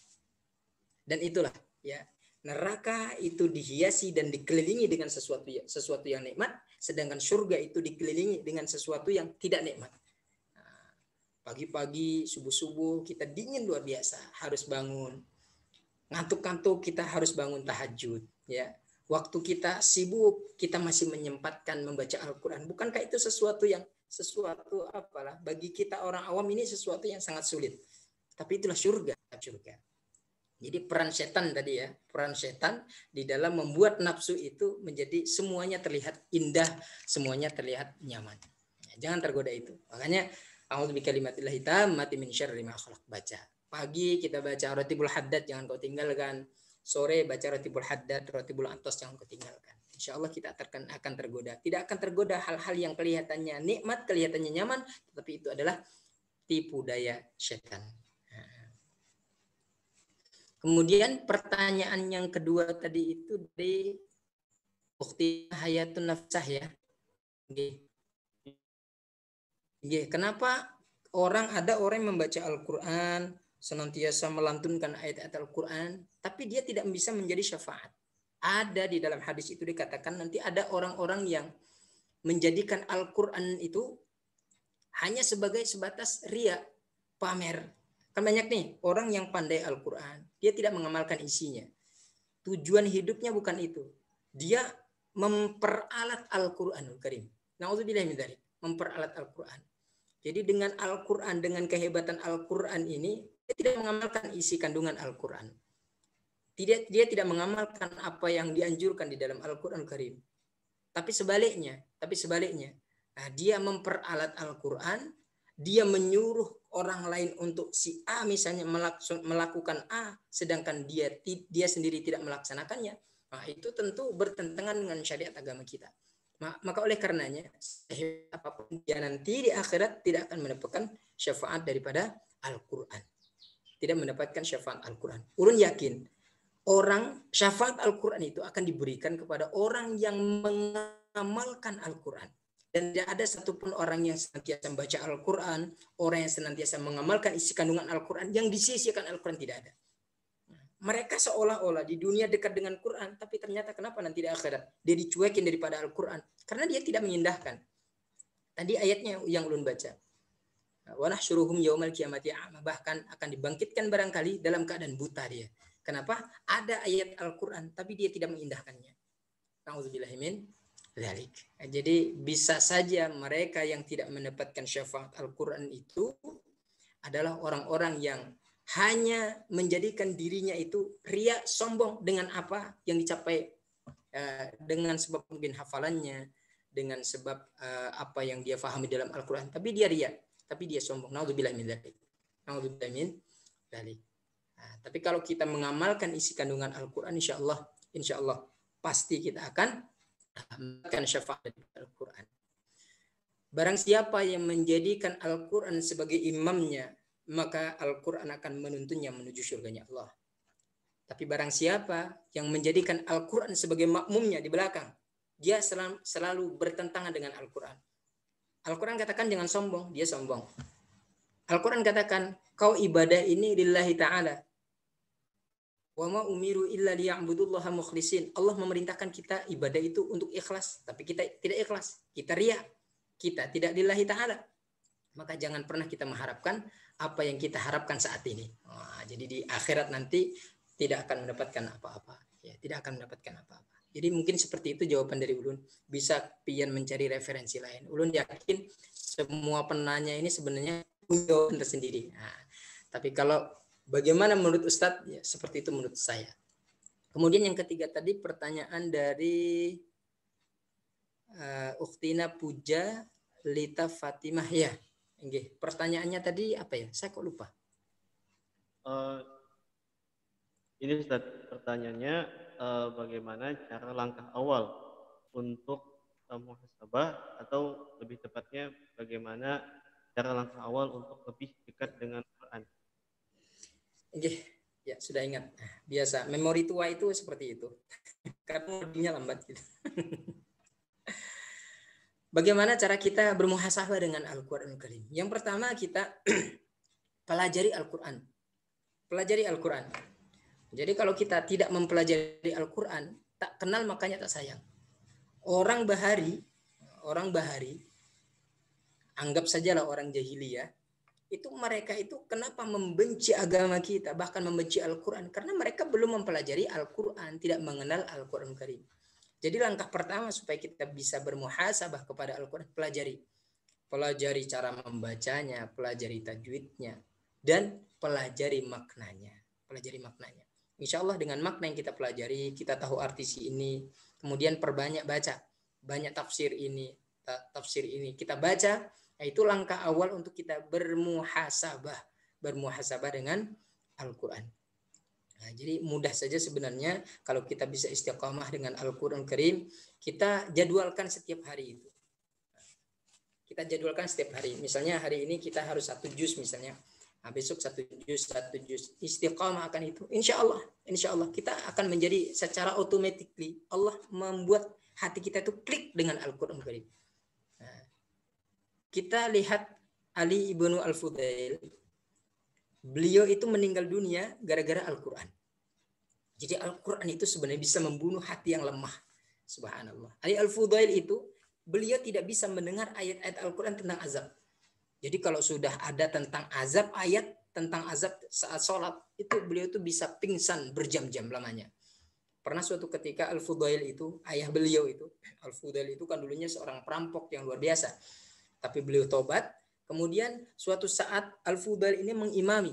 Dan itulah ya, neraka itu dihiasi dan dikelilingi dengan sesuatu yang nikmat, sedangkan surga itu dikelilingi dengan sesuatu yang tidak nikmat. Pagi-pagi, subuh-subuh kita dingin luar biasa, harus bangun. Ngantuk-ngantuk kita harus bangun tahajud, ya. Waktu kita sibuk, kita masih menyempatkan membaca Al-Qur'an. Bukankah itu sesuatu apalah bagi kita orang awam ini sesuatu yang sangat sulit. Tapi itulah surga. Jadi peran setan tadi ya, peran setan di dalam membuat nafsu itu menjadi semuanya terlihat indah, semuanya terlihat nyaman. Jangan tergoda itu. Makanya a'udzu bikalimatillahi tammati min syarri ma khalaq, baca. Pagi kita baca Ratibul Haddad, jangan kau tinggalkan. Sore baca Ratibul Haddad, Ratibul Antos, jangan kau tinggalkan. Insya Allah kita akan tergoda. Tidak akan tergoda hal-hal yang kelihatannya nikmat, kelihatannya nyaman, tetapi itu adalah tipu daya setan. Kemudian pertanyaan yang kedua tadi itu dari Ukhti Hayatun Nafsah ya. Kenapa ada orang yang membaca Al-Quran, senantiasa melantunkan ayat-ayat Al-Quran, tapi dia tidak bisa menjadi syafaat. Ada di dalam hadis itu dikatakan nanti ada orang-orang yang menjadikan Al-Quran itu hanya sebatas ria, pamer. Kan banyak nih orang yang pandai Al-Quran, dia tidak mengamalkan isinya. Tujuan hidupnya bukan itu. Dia memperalat Al-Quranul Karim. Na'udzubillah min dzalik, memperalat Al-Quran. Jadi dengan Al-Quran, dengan kehebatan Al-Quran ini, dia tidak mengamalkan isi kandungan Al-Quran. Dia tidak mengamalkan apa yang dianjurkan di dalam Al-Quran Karim. Tapi sebaliknya, nah, dia memperalat Al-Quran, dia menyuruh orang lain untuk si A misalnya melakukan A, sedangkan dia sendiri tidak melaksanakannya. Nah, itu tentu bertentangan dengan syariat agama kita. Maka oleh karenanya, apapun dia nanti di akhirat tidak akan mendapatkan syafaat daripada Al-Quran. Tidak mendapatkan syafaat Al-Quran. Ulun yakin, syafaat Al-Quran itu akan diberikan kepada orang yang mengamalkan Al-Quran. Dan tidak ada satupun orang yang senantiasa membaca Al-Quran, orang yang senantiasa mengamalkan isi kandungan Al-Quran, yang disisihkan Al-Quran tidak ada. Mereka seolah-olah di dunia dekat dengan Quran, tapi ternyata kenapa nanti di akhirat dia dicuekin daripada Al-Quran? Karena dia tidak mengindahkan. Tadi ayatnya yang ulun baca. Wa nahsyuruhum yaumal qiyamati a'ma, bahkan akan dibangkitkan barangkali dalam keadaan buta dia. Kenapa? Ada ayat Al-Quran, tapi dia tidak mengindahkannya. Na'udzubillahi min dzalik. Jadi bisa saja mereka yang tidak mendapatkan syafaat Al-Quran itu adalah orang-orang yang hanya menjadikan dirinya itu ria, sombong dengan apa yang dicapai, dengan sebab mungkin hafalannya, dengan sebab apa yang dia fahami dalam Al-Quran, tapi dia ria, tapi dia sombong. Na'udzubillahi min dzalik. Na'udzubillahi min dzalik. Tapi kalau kita mengamalkan isi kandungan Al-Quran, insya Allah pasti kita akan mendapatkan syafaat dari Al-Quran. Barang siapa yang menjadikan Al-Quran sebagai imamnya, maka Al-Quran akan menuntunnya menuju surganya Allah. Tapi barang siapa yang menjadikan Al-Quran sebagai makmumnya di belakang, dia selalu bertentangan dengan Al-Quran. Al-Quran katakan jangan sombong, dia sombong. Al-Quran katakan kau ibadah ini lillahi ta'ala. Wa ma umiru illa liya'budullaha mukhlisin. Allah memerintahkan kita ibadah itu untuk ikhlas, tapi kita tidak ikhlas, kita riya, kita tidak lillahi ta'ala. Maka jangan pernah kita mengharapkan apa yang kita harapkan saat ini. Jadi di akhirat nanti tidak akan mendapatkan apa-apa. Ya, tidak akan mendapatkan apa-apa. Jadi mungkin seperti itu jawaban dari ulun. Bisa pian mencari referensi lain. Ulun yakin semua penanya ini sebenarnya punya jawaban tersendiri. Nah, tapi kalau bagaimana menurut Ustadz? Ya, seperti itu menurut saya. Kemudian yang ketiga tadi pertanyaan dari Ukhtina Puja Lita Fatimah ya. Pertanyaannya tadi apa ya? Saya kok lupa. Ini Ustaz, pertanyaannya bagaimana cara langkah awal untuk muhasabah, atau lebih tepatnya bagaimana cara langkah awal untuk lebih dekat dengan Quran? Ya sudah ingat. Biasa memori tua itu seperti itu. Karena memorinya lambat gitu. Bagaimana cara kita bermuhasabah dengan Al-Quran Karim? Yang pertama kita pelajari Al-Quran. pelajari Al-Quran. Jadi kalau kita tidak mempelajari Al-Quran, tak kenal makanya tak sayang. Orang bahari, anggap sajalah orang jahiliyah, itu mereka itu kenapa membenci agama kita, bahkan membenci Al-Quran? Karena mereka belum mempelajari Al-Quran, tidak mengenal Al-Quran Karim. Jadi langkah pertama supaya kita bisa bermuhasabah kepada Al-Quran, pelajari cara membacanya, pelajari tajwidnya, dan pelajari maknanya. Insya Allah dengan makna yang kita pelajari, kita tahu arti ini, kemudian perbanyak baca, banyak tafsir ini, kita baca. Itu langkah awal untuk kita bermuhasabah dengan Al-Quran. Nah, jadi mudah saja sebenarnya kalau kita bisa istiqamah dengan Al-Quran Karim, kita jadwalkan setiap hari itu. Misalnya hari ini kita harus 1 juz misalnya. Nah, besok 1 juz. Istiqamah akan itu. Insya Allah kita akan menjadi secara automatically Allah membuat hati kita itu klik dengan Al-Quran Karim. Nah, kita lihat Ali ibnu Al-Fudail. Beliau itu meninggal dunia gara-gara Al-Quran. Jadi Al-Quran itu sebenarnya bisa membunuh hati yang lemah. Subhanallah. Ali Al-Fudail itu, beliau tidak bisa mendengar ayat-ayat Al-Quran tentang azab. Jadi kalau sudah ada tentang azab, ayat tentang azab saat sholat, itu beliau itu bisa pingsan berjam-jam lamanya. Pernah suatu ketika Al-Fudail itu, ayah beliau itu, Al-Fudail itu kan dulunya seorang perampok yang luar biasa. Tapi beliau tobat. Kemudian suatu saat Al-Fudail ini mengimami.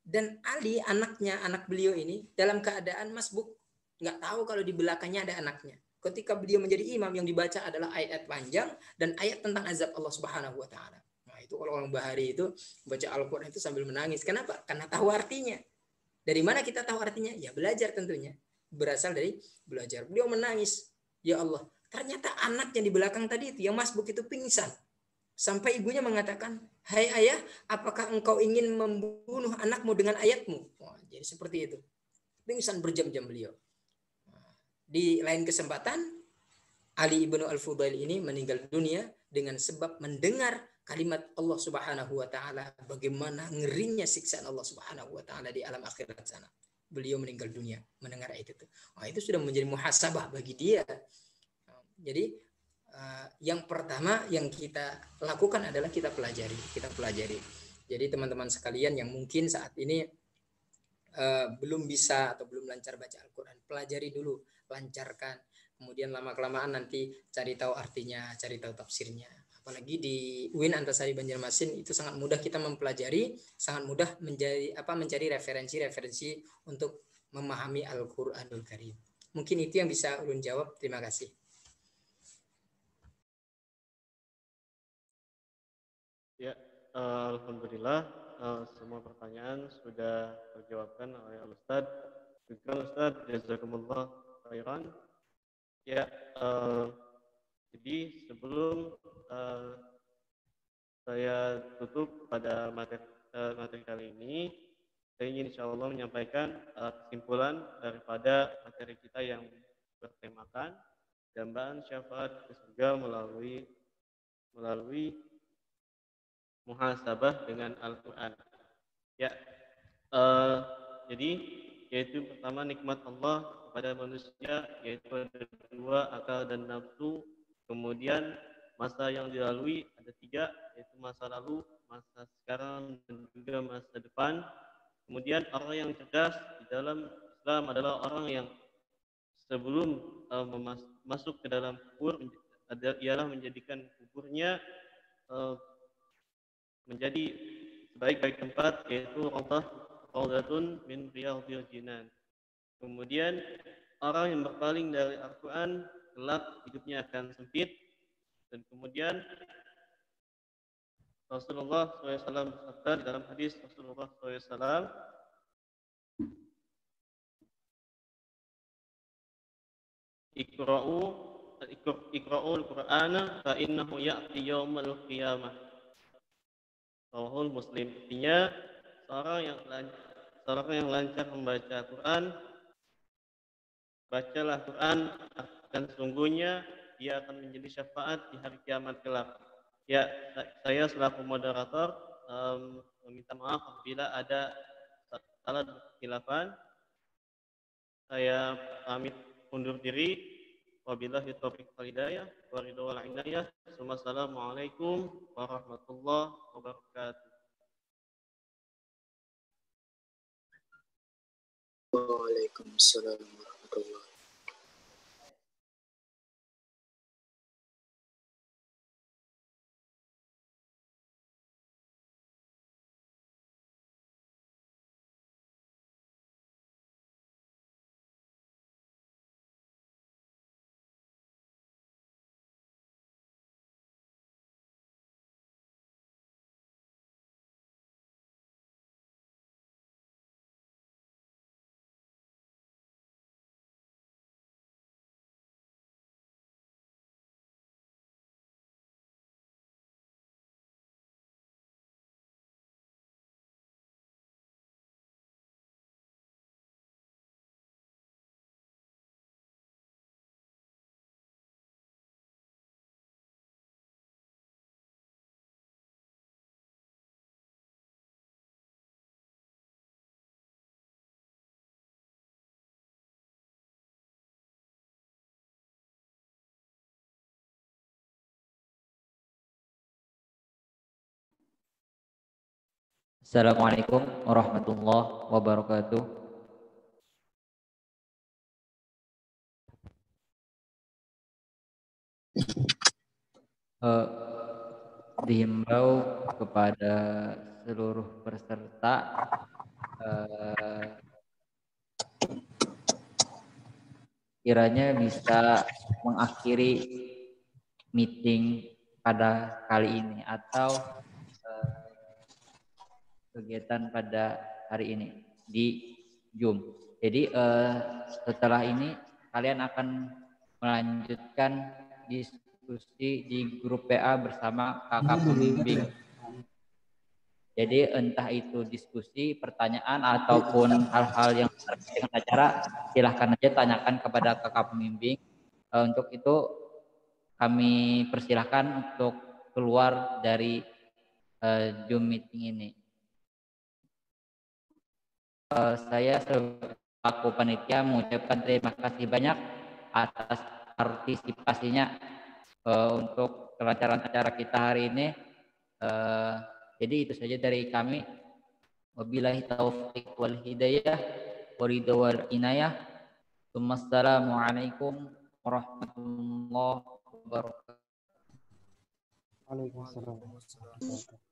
Dan Ali, anak beliau ini dalam keadaan masbuk. Nggak tahu kalau di belakangnya ada anaknya. Ketika beliau menjadi imam, yang dibaca adalah ayat-ayat panjang dan ayat tentang azab Allah Subhanahu wa Ta'ala. Nah, itu kalau orang bahari itu baca Al-Quran itu sambil menangis. Kenapa? Karena tahu artinya. Dari mana kita tahu artinya? Ya belajar tentunya. Berasal dari belajar. Beliau menangis. Ya Allah, ternyata anak yang di belakang tadi itu, yang masbuk itu pingsan. Sampai ibunya mengatakan, hai ayah, apakah engkau ingin membunuh anakmu dengan ayatmu? Wah, jadi seperti itu. Pingsan berjam-jam beliau. Di lain kesempatan, Ali ibnu Al-Fudail ini meninggal dunia dengan sebab mendengar kalimat Allah Subhanahu wa Ta'ala, bagaimana ngerinya siksaan Allah Subhanahu wa Ta'ala di alam akhirat sana. Beliau meninggal dunia mendengar ayat itu. Nah, itu sudah menjadi muhasabah bagi dia. Jadi yang pertama yang kita lakukan adalah kita pelajari. Jadi teman-teman sekalian yang mungkin saat ini belum bisa atau belum lancar baca Al-Quran, pelajari dulu, lancarkan. Kemudian lama-kelamaan nanti cari tahu artinya, cari tahu tafsirnya. Apalagi di UIN Antasari Banjarmasin itu sangat mudah kita mempelajari, sangat mudah mencari referensi untuk memahami Al-Quranul Karim. Mungkin itu yang bisa ulun jawab. Terima kasih. Ya, alhamdulillah semua pertanyaan sudah terjawabkan oleh Al-Ustaz. Juga Ustaz, jazakumullah khairan. Ya, jadi sebelum saya tutup pada materi kali ini, saya ingin insya Allah menyampaikan kesimpulan daripada materi kita yang bertemakan dambaan syafaat ke surga melalui muhasabah dengan Al-Quran. Ya, jadi yaitu pertama nikmat Allah kepada manusia, yaitu ada 2, akal dan nafsu. Kemudian masa yang dilalui ada 3, yaitu masa lalu, masa sekarang, dan juga masa depan. Kemudian orang yang cerdas di dalam Islam adalah orang yang sebelum masuk ke dalam kubur ialah menjadikan kuburnya menjadi sebaik-baik tempat, yaitu Raudatun min Riyadhil Jinan. Kemudian orang yang berpaling dari Al-Quran kelak hidupnya akan sempit. Dan kemudian Rasulullah SAW bersabda dalam hadis Rasulullah SAW, Iqra'ul Qur'ana fa innahu ya'ti yaumal qiyamah. Rawahul Muslim. Artinya seorang yang lancar membaca Quran, bacalah Quran, dan sesungguhnya dia akan menjadi syafaat di hari kiamat kelak. Ya, saya selaku moderator meminta maaf apabila ada salah khilafan. Saya pamit undur diri. Wabillahi taufiq wal hidayah wa ridha wal inayah. Wassalamualaikum warahmatullahi wabarakatuh. Waalaikumsalam warahmatullahi. Assalamualaikum warahmatullahi wabarakatuh. Dihimbau kepada seluruh peserta kiranya bisa mengakhiri meeting pada kali ini atau kegiatan pada hari ini di Zoom. Jadi setelah ini kalian akan melanjutkan diskusi di grup PA bersama kakak pembimbing. Jadi entah itu diskusi, pertanyaan ataupun hal-hal yang terkait dengan acara, silahkan aja tanyakan kepada kakak pembimbing. Untuk itu kami persilahkan untuk keluar dari Zoom meeting ini. Saya selaku panitia mengucapkan terima kasih banyak atas partisipasinya untuk kelancaran acara kita hari ini. Jadi itu saja dari kami. Wabillahi taufiq wal hidayah wa ridha wal inayah. Wassalamualaikum warahmatullahi wabarakatuh. Waalaikumsalam warahmatullahi wabarakatuh.